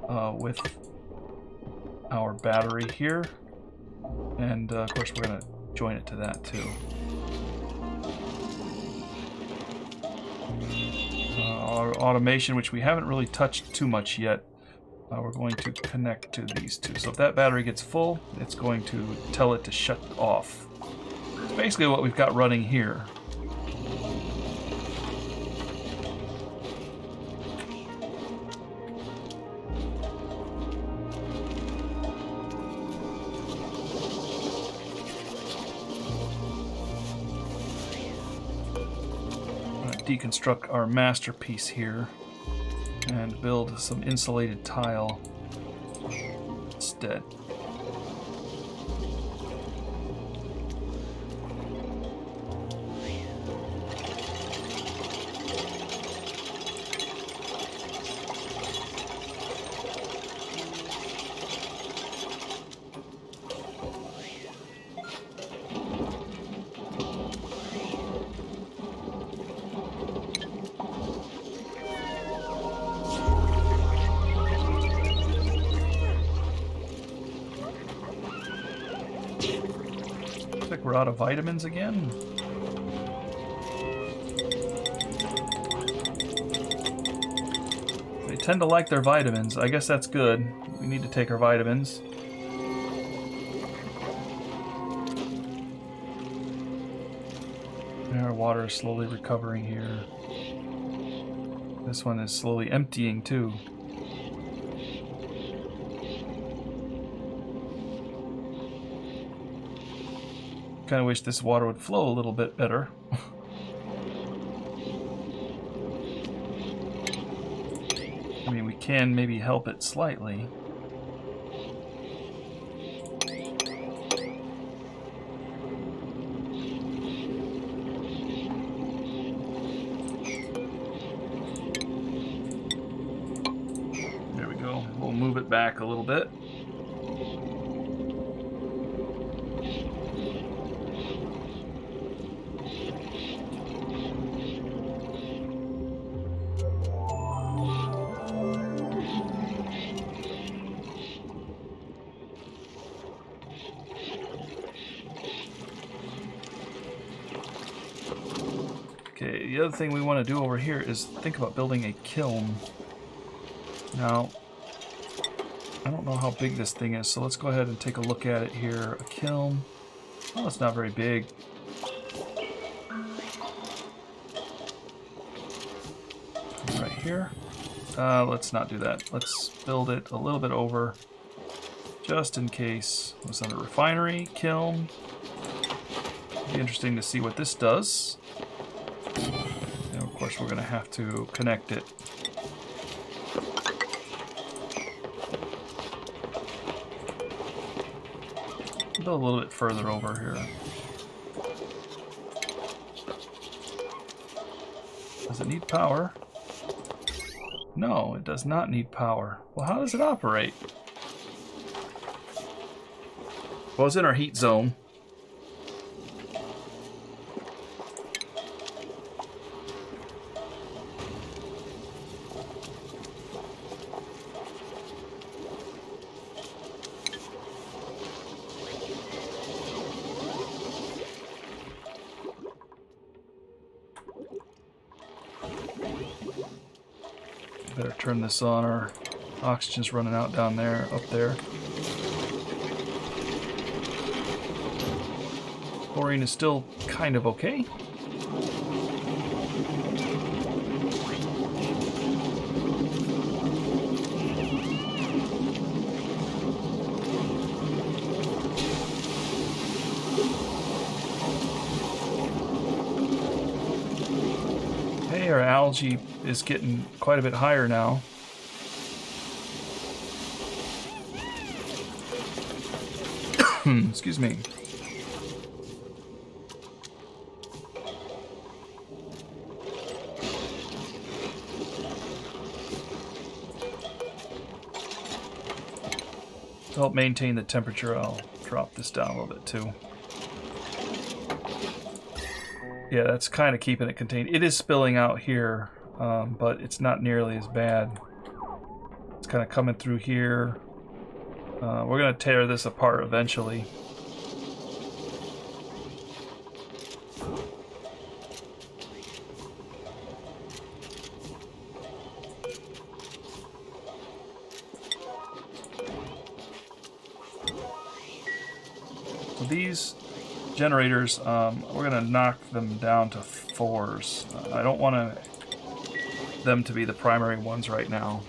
with our battery here, and of course we're going to join it to that too. Our automation, which we haven't really touched too much yet, we're going to connect to these two. So if that battery gets full, it's going to tell it to shut off. It's basically what we've got running here. Deconstruct our masterpiece here and build some insulated tile instead. We're out of vitamins again. They tend to like their vitamins. I guess that's good. We need to take our vitamins. Our water is slowly recovering here. This one is slowly emptying too. Kind of wish this water would flow a little bit better. I mean, we can maybe help it slightly. There we go. We'll move it back a little bit. Okay, the other thing we want to do over here is think about building a kiln. Now, I don't know how big this thing is, so let's go ahead and take a look at it here. A kiln. Oh, it's not very big. Right here. Let's not do that. Let's build it a little bit over, just in case. What's under refinery, kiln. It'll be interesting to see what this does. And of course, we're going to have to connect it. Build a little bit further over here. Does it need power? No, it does not need power. Well, how does it operate? Well, it's in our heat zone. Better turn this on. Our oxygen's running out down there, up there. Chlorine is still kind of okay. Hey, our algae is getting quite a bit higher now. Excuse me. To help maintain the temperature, I'll drop this down a little bit too. Yeah, that's kind of keeping it contained. It is spilling out here, but it's not nearly as bad. It's kind of coming through here. We're going to tear this apart eventually. So these generators, we're going to knock them down to 4s. I don't want them to be the primary ones right now.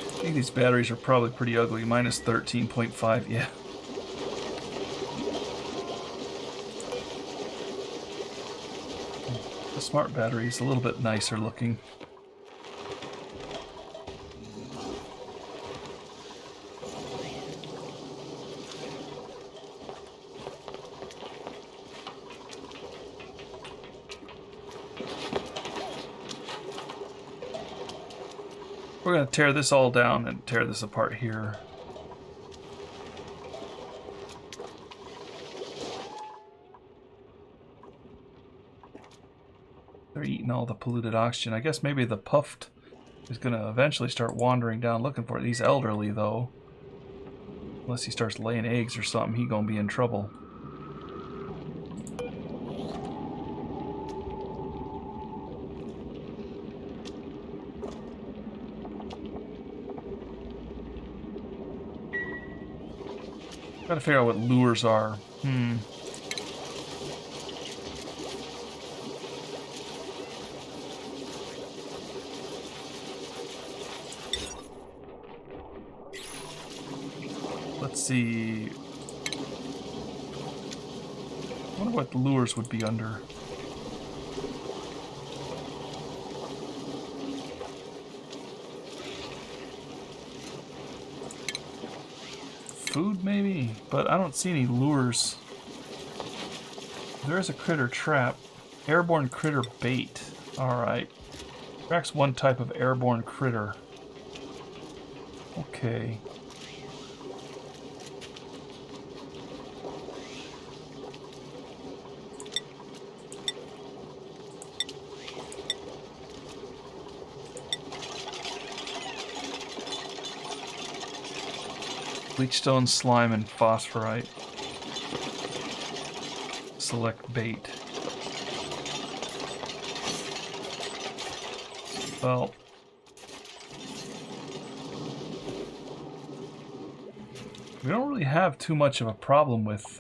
I think these batteries are probably pretty ugly. Minus 13.5, yeah. The smart battery is a little bit nicer looking. We're going to tear this all down and tear this apart here. They're eating all the polluted oxygen. I guess maybe the puffed is going to eventually start wandering down looking for it. He's elderly, though. Unless he starts laying eggs or something, he's going to be in trouble. Gotta figure out what lures are. Let's see. I wonder what lures would be under. Food, maybe? But I don't see any lures. There is a critter trap. Airborne critter bait. Alright. Tracks one type of airborne critter. Okay. Bleachstone, slime, and phosphorite. Select bait. Well, we don't really have too much of a problem with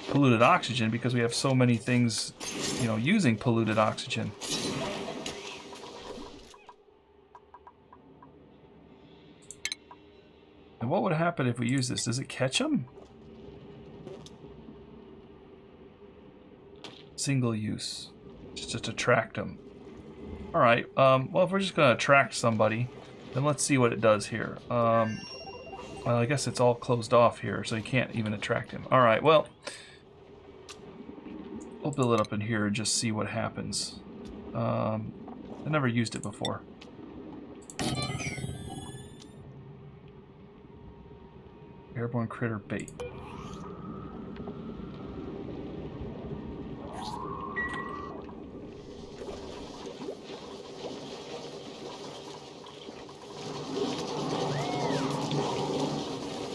polluted oxygen because we have so many things, you know, using polluted oxygen. And what would happen if we use this? Does it catch them? Single use. Just to attract them. Alright, well, if we're just going to attract somebody, then let's see what it does here. Well, I guess it's all closed off here, so you can't even attract him. Alright, well, we'll build it up in here and just see what happens. I never used it before. Airborne critter bait.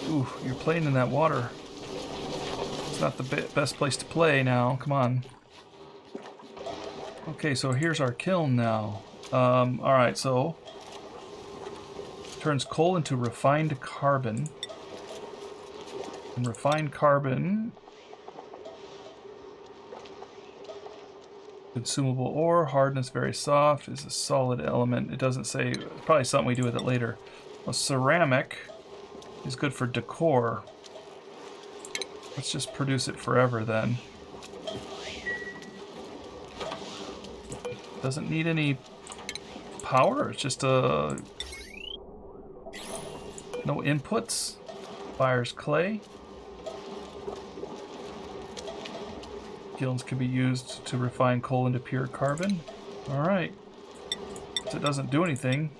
Ooh, you're playing in that water. It's not the best place to play now. Come on. Okay, so here's our kiln now. Alright, so turns coal into refined carbon. And refined carbon, consumable ore, hardness very soft, is a solid element. It doesn't say, probably something we do with it later. Well, ceramic is good for decor. Let's just produce it forever then. Doesn't need any power, it's just no inputs. Fires clay. Kilns can be used to refine coal into pure carbon. Alright. So it doesn't do anything.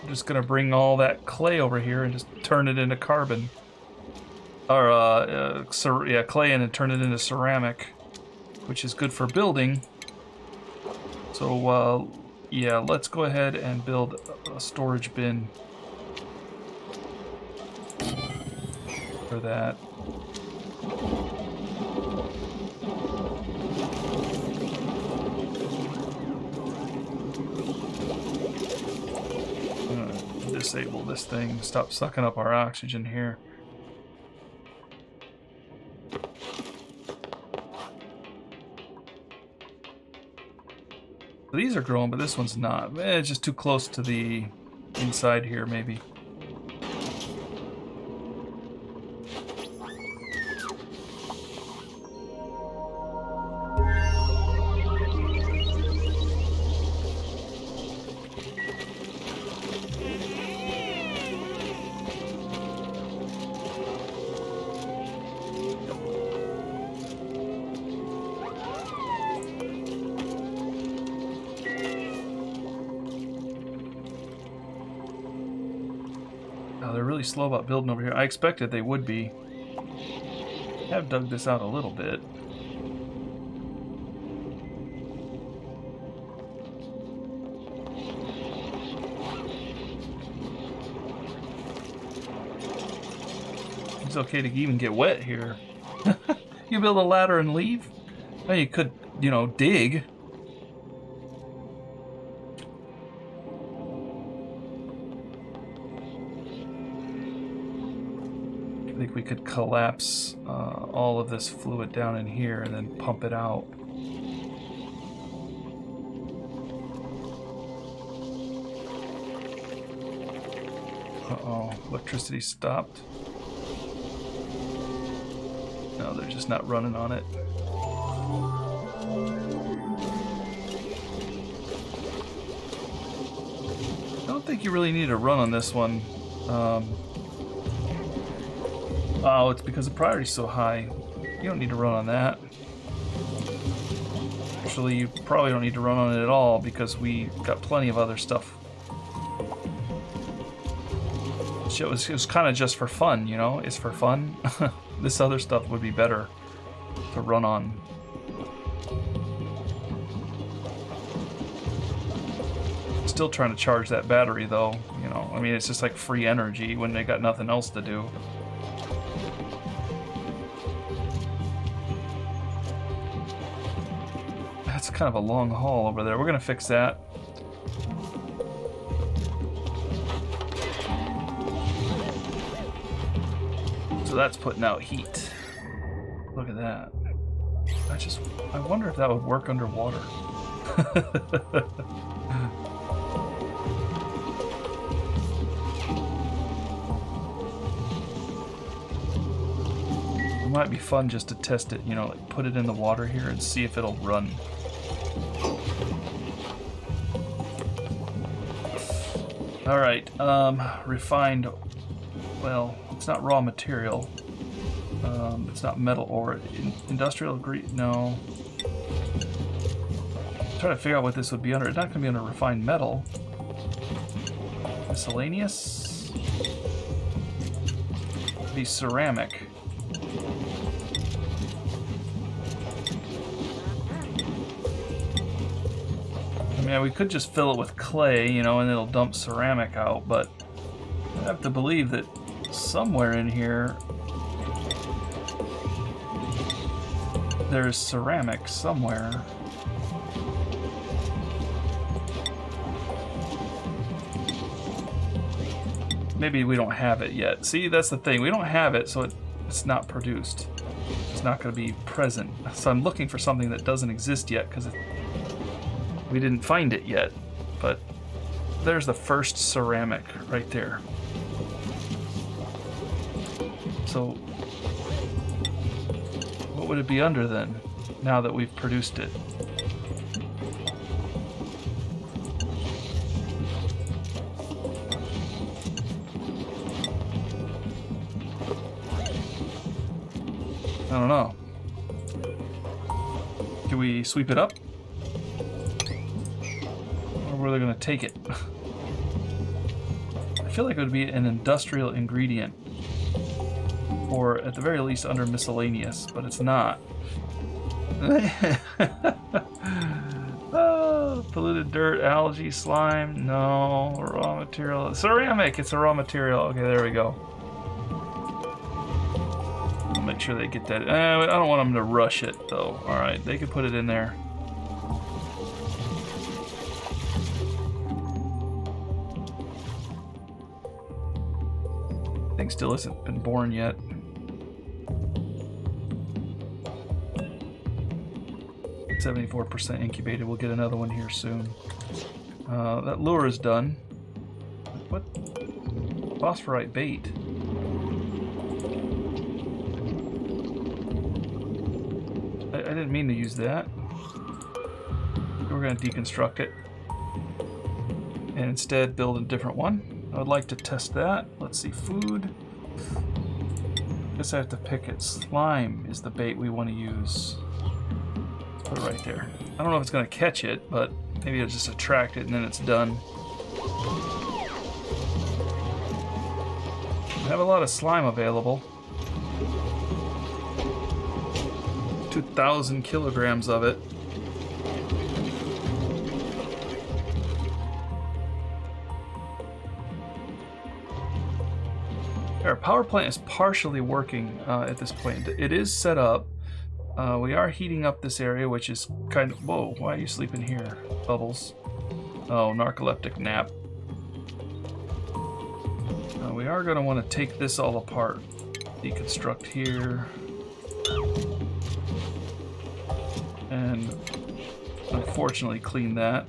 I'm just gonna bring all that clay over here and just turn it into carbon. Or, yeah, clay and turn it into ceramic, which is good for building. So, yeah, let's go ahead and build a storage bin for that. Disable this thing, stop sucking up our oxygen here. These are growing, but this one's not. It's just too close to the inside here, maybe. They're really slow about building over here. I expected they would be. I have dug this out a little bit. It's okay to even get wet here. You build a ladder and leave? Well, you could, you know, dig. think we could collapse all of this fluid down in here and then pump it out. Uh-oh, electricity stopped. No, they're just not running on it. I don't think you really need to run on this one. Oh, it's because the priority's so high. You don't need to run on that. Actually, you probably don't need to run on it at all because we got plenty of other stuff. It was kind of just for fun, you know? It's for fun. This other stuff would be better to run on. Still trying to charge that battery, though. You know, I mean, it's just like free energy when they got nothing else to do. That's kind of a long haul over there. We're gonna fix that. So that's putting out heat. Look at that. I wonder if that would work underwater. It might be fun just to test it, you know, like put it in the water here and see if it'll run. All right, refined, well, it's not raw material. It's not metal ore. Industrial grade, no. I'm trying to figure out what this would be under. It's not going to be under refined metal. Miscellaneous? It'd be ceramic. I mean, we could just fill it with clay, you know, and it'll dump ceramic out, but I have to believe that somewhere in here there's ceramic somewhere. Maybe we don't have it yet. See, that's the thing. We don't have it, so it's not produced. It's not going to be present. So I'm looking for something that doesn't exist yet because we didn't find it yet. But there's the first ceramic right there. So what would it be under then, now that we've produced it? I don't know. Can we sweep it up? Or where are they going to take it? I feel like it would be an industrial ingredient. Or at the very least under miscellaneous, but it's not. Oh, polluted dirt, algae, slime, no, raw material. Ceramic, it's a raw material. Okay, there we go. I'll make sure they get that. I don't want them to rush it though. Alright, they can put it in there. Thing still hasn't been born yet. %, incubated. We'll get another one here soon. That lure is done. What? Phosphorite bait. I didn't mean to use that. We're going to deconstruct it and instead build a different one. I would like to test that. Let's see, food. Guess I have to pick it. Slime is the bait we want to use. Put it right there. I don't know if it's going to catch it, but maybe it'll just attract it and then it's done. I have a lot of slime available. 2,000 kilograms of it. Our power plant is partially working at this point. It is set up. We are heating up this area, which is kind of... Whoa, why are you sleeping here? Bubbles. Oh, narcoleptic nap. We are going to want to take this all apart. Deconstruct here. And unfortunately clean that.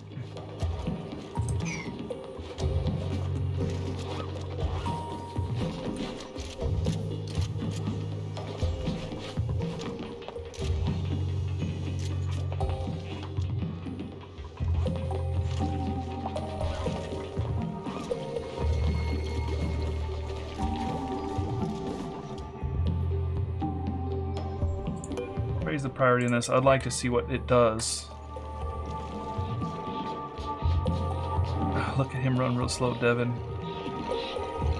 Raise the priority on this. I'd like to see what it does. Look at him run real slow, Devin.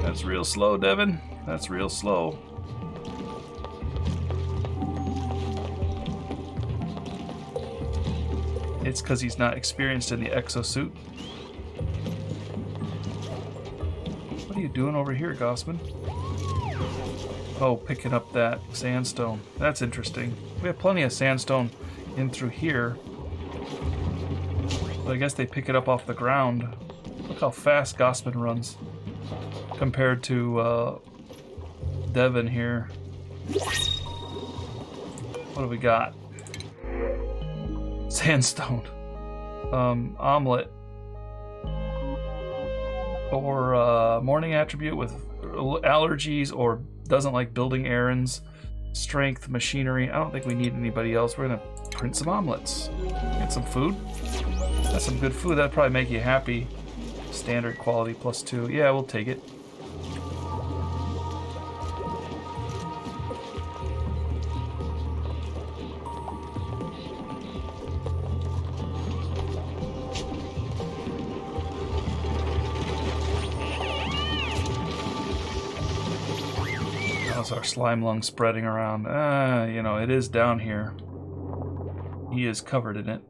That's real slow, Devin. That's real slow. It's because he's not experienced in the exosuit. What are you doing over here, Gossman? Oh, picking up that sandstone. That's interesting. We have plenty of sandstone in through here. But I guess they pick it up off the ground. Look how fast Gossman runs compared to Devin here. What do we got? Sandstone. Omelet. Or morning attribute with allergies or doesn't like building errands. Strength, machinery. I don't think we need anybody else. We're gonna print some omelets. Get some food. That's some good food. That'd probably make you happy. Standard quality +2. Yeah, we'll take it. How's our slime lung spreading around? You know, it is down here. He is covered in it.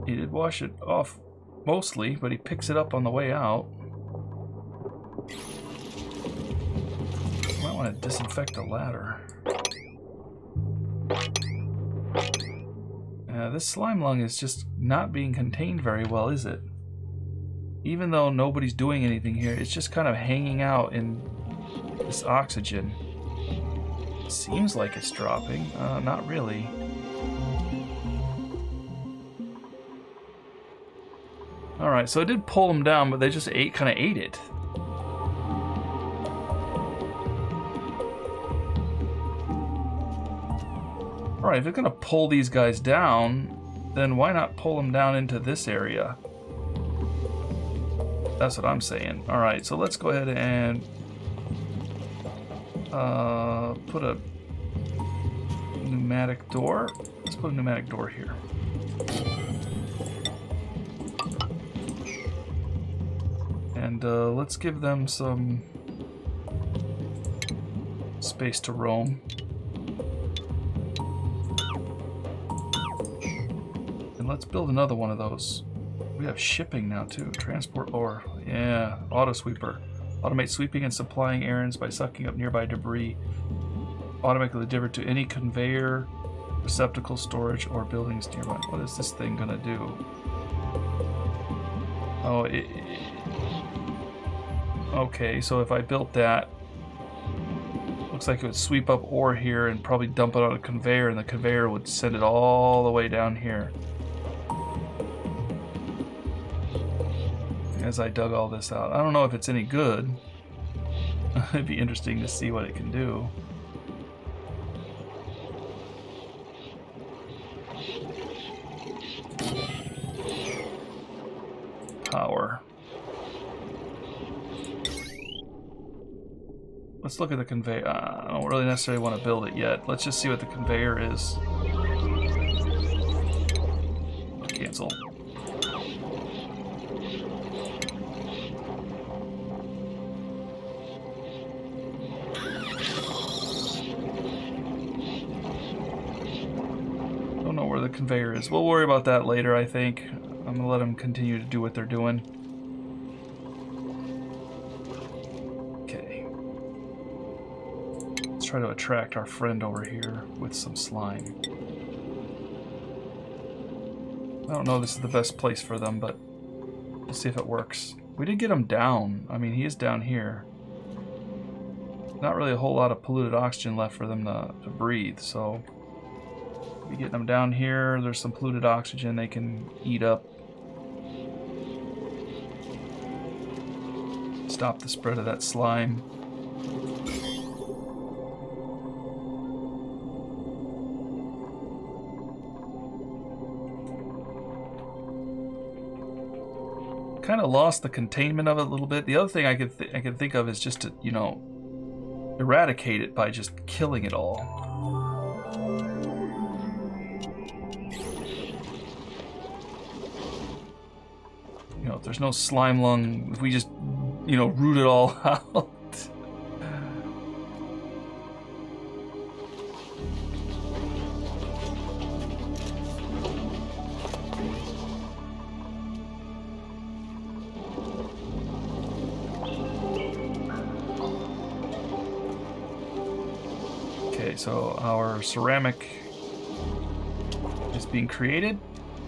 He did wash it off mostly, but he picks it up on the way out. Might want to disinfect the ladder. This slime lung is just not being contained very well, is it? Even though nobody's doing anything here, it's just kind of hanging out in this oxygen. Seems like it's dropping. Not really. Alright, so it did pull them down, but they just kind of ate it. Alright, if it's going to pull these guys down, then why not pull them down into this area? That's what I'm saying. Alright, so let's go ahead and put a pneumatic door. Let's put a pneumatic door here. And let's give them some space to roam. And let's build another one of those. We have shipping now too. Transport ore. Yeah, auto sweeper. Automate sweeping and supplying errands by sucking up nearby debris. Automatically delivered to any conveyor, receptacle, storage, or buildings nearby. What is this thing gonna do? Oh, okay, so if I built that, looks like it would sweep up ore here and probably dump it on a conveyor, and the conveyor would send it all the way down here. As I dug all this out. I don't know if it's any good. It'd be interesting to see what it can do. Power. Let's look at the conveyor. I don't really necessarily want to build it yet. Let's just see what the conveyor is. Cancel. Don't know where the conveyor is. We'll worry about that later, I think. I'm gonna let them continue to do what they're doing. Okay. Let's try to attract our friend over here with some slime. I don't know if this is the best place for them, but we'll see if it works. We did get him down. I mean, he is down here. Not really a whole lot of polluted oxygen left for them to breathe, so we get them down here. There's some polluted oxygen they can eat up. Stop the spread of that slime. Kind of lost the containment of it a little bit. The other thing I could think of is just to, you know, eradicate it by just killing it all. You know, if there's no slime lung, if we just, you know, root it all out. So our ceramic is being created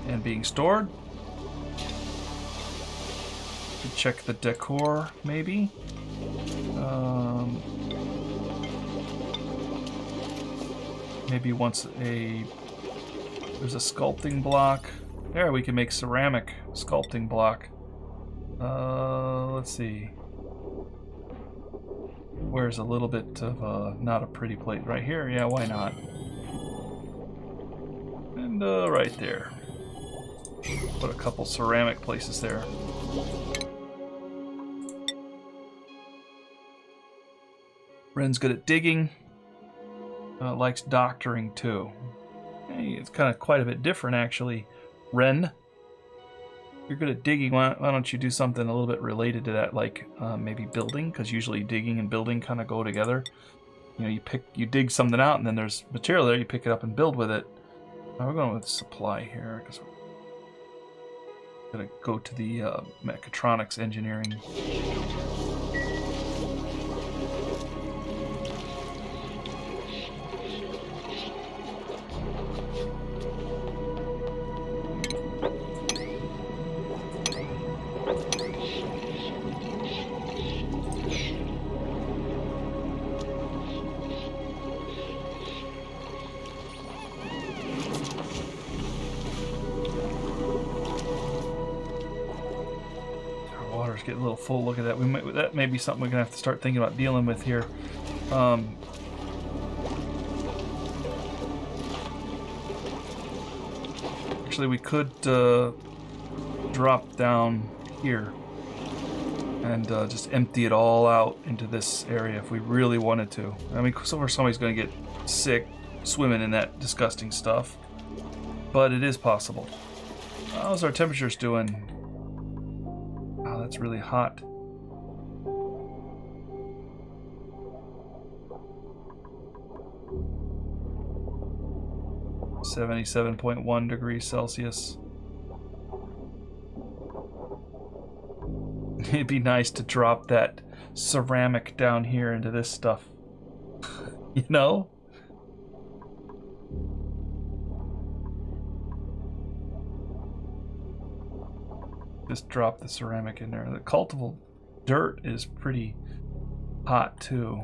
and being stored. Check the decor, maybe. Maybe once there's a sculpting block. There, we can make ceramic sculpting block. Let's see. Where's a little bit of not a pretty plate right here? Yeah, why not? And right there. Put a couple ceramic places there. Ren's good at digging. Likes doctoring too. Hey, it's kind of quite a bit different actually. Ren, you're good at digging. Why don't you do something a little bit related to that, like maybe building? Because usually digging and building kind of go together. You know, you dig something out, and then there's material there. You pick it up and build with it. Now we're going with supply here because we're gonna go to the mechatronics engineering. Get a little full. Look at that. That may be something we're gonna have to start thinking about dealing with here. Actually, we could drop down here and just empty it all out into this area if we really wanted to. I mean, somebody's gonna get sick swimming in that disgusting stuff, but it is possible. How's our temperatures doing? That's really hot. (77.1 degrees Celsius). It'd be nice to drop that ceramic down here into this stuff. You know? Just drop the ceramic in there. The cultivable dirt is pretty hot too.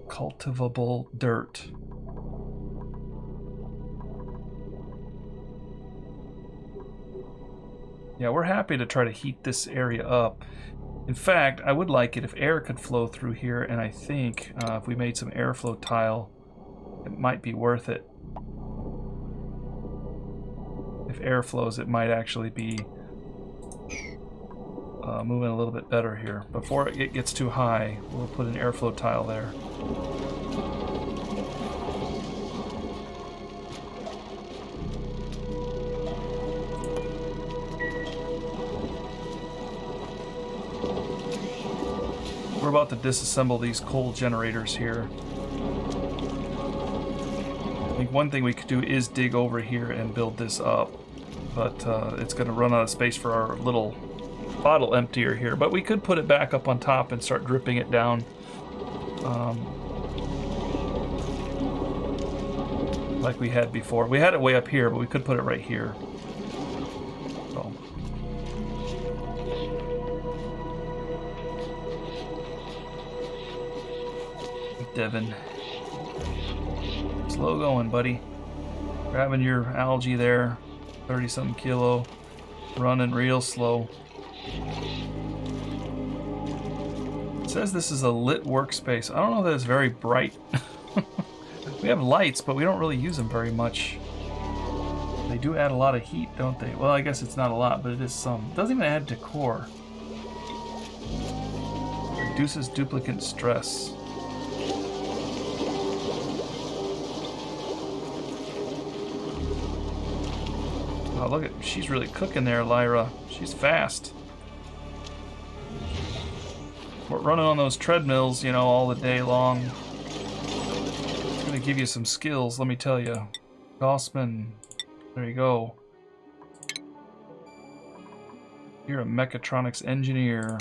Cultivable dirt. Yeah, we're happy to try to heat this area up. In fact, I would like it if air could flow through here, and I think if we made some airflow tile, it might be worth it. If air flows, it might actually be moving a little bit better here. Before it gets too high, we'll put an airflow tile there. We're about to disassemble these coal generators here. I think one thing we could do is dig over here and build this up, but it's going to run out of space for our little bottle emptier here. But we could put it back up on top and start dripping it down. Like we had before. We had it way up here, but we could put it right here. Devin. Slow going, buddy. Grabbing your algae there. 30-something kilo. Running real slow. It says this is a lit workspace. I don't know that it's very bright. We have lights, but we don't really use them very much. They do add a lot of heat, don't they? Well, I guess it's not a lot, but it is some. It doesn't even add decor. Reduces duplicate stress. Oh, look at, she's really cooking there, Lyra. She's fast. We're running on those treadmills, you know, all the day long. It's gonna give you some skills, let me tell you. Gossman, there you go. You're a mechatronics engineer.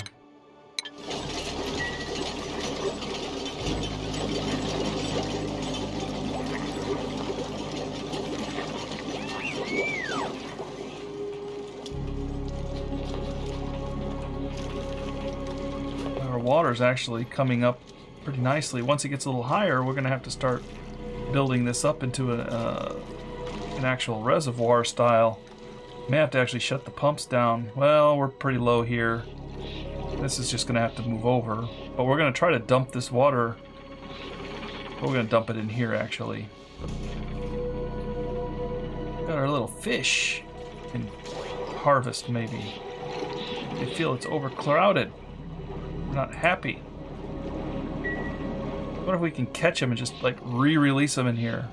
Our water's actually coming up pretty nicely. Once it gets a little higher, we're going to have to start building this up into an actual reservoir style. May have to actually shut the pumps down. Well, we're pretty low here. This is just going to have to move over. But we're going to try to dump this water. We're going to dump it in here, actually. Got our little fish. Can harvest, maybe. They feel it's overcrowded. We're not happy. What if we can catch them and just, like, re-release them in here?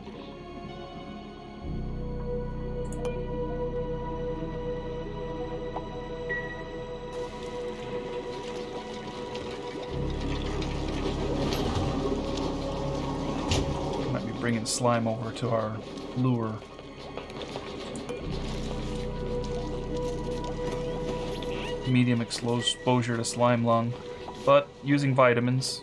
Might be bringing slime over to our lure. Medium exposure to slime lung, but using vitamins.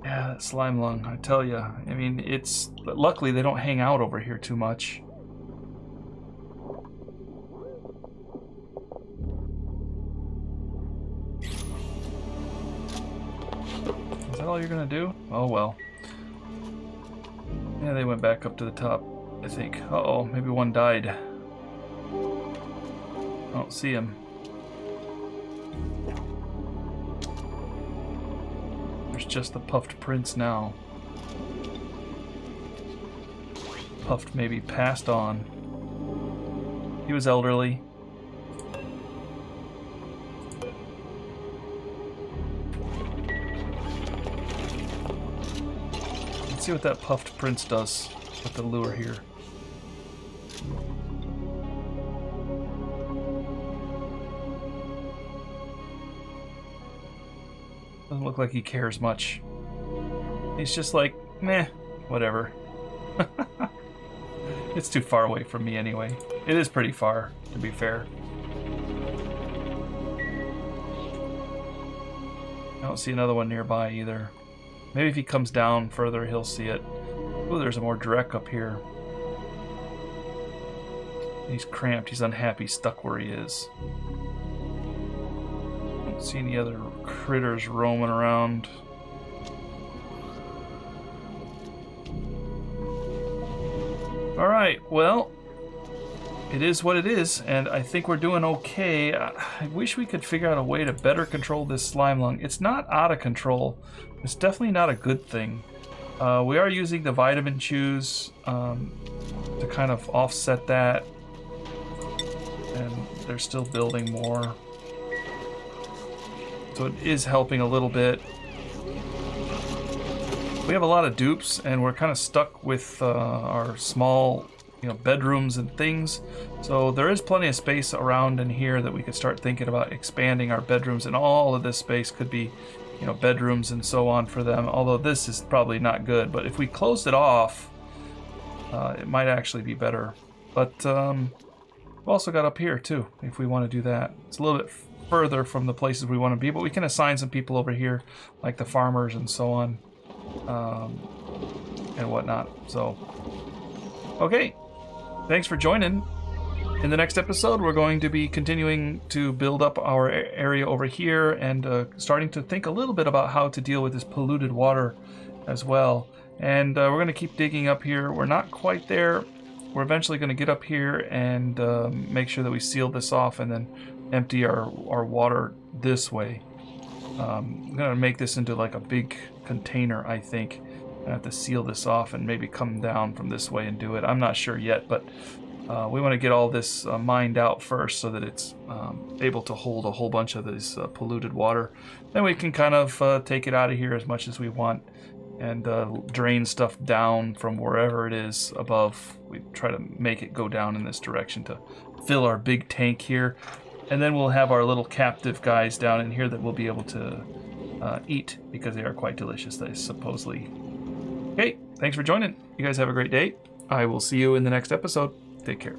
Yeah, that slime lung, I tell you. I mean, it's... Luckily, they don't hang out over here too much. Is that all you're gonna do? Oh well. Yeah, they went back up to the top, I think. Uh-oh, maybe one died. I don't see him. There's just the puffed prince now. Puffed maybe passed on. He was elderly. Let's see what that puffed prince does with the lure here. Doesn't look like he cares much. He's just like, meh, whatever. It's too far away from me anyway. It is pretty far, to be fair. I don't see another one nearby either. Maybe if he comes down further, he'll see it. Oh, there's a more direct up here. He's cramped, he's unhappy, stuck where he is. Don't see any other critters roaming around. Alright, well, it is what it is, and I think we're doing okay. I wish we could figure out a way to better control this slime lung. It's not out of control. It's definitely not a good thing. We are using the vitamin chews to kind of offset that. And they're still building more. So it is helping a little bit. We have a lot of dupes, and we're kind of stuck with our small, bedrooms and things. So there is plenty of space around in here that we could start thinking about expanding our bedrooms, and all of this space could be, bedrooms and so on for them. Although this is probably not good, but if we closed it off, it might actually be better. But we've also got up here too, if we want to do that. It's a little bit further from the places we want to be, but we can assign some people over here, like the farmers and so on. And whatnot. So, okay, thanks for joining. In the next episode, we're going to be continuing to build up our area over here and starting to think a little bit about how to deal with this polluted water as well. And we're going to keep digging up here. We're not quite there. We're eventually going to get up here and make sure that we seal this off and then empty our water this way. I'm going to make this into like a big container, I think. I have to seal this off and maybe come down from this way and do it. I'm not sure yet, but we want to get all this mined out first so that it's able to hold a whole bunch of this polluted water. Then we can kind of take it out of here as much as we want and drain stuff down from wherever it is above. We try to make it go down in this direction to fill our big tank here. And then we'll have our little captive guys down in here that we'll be able to eat because they are quite delicious, they supposedly. Okay, thanks for joining. You guys have a great day. I will see you in the next episode. Take care.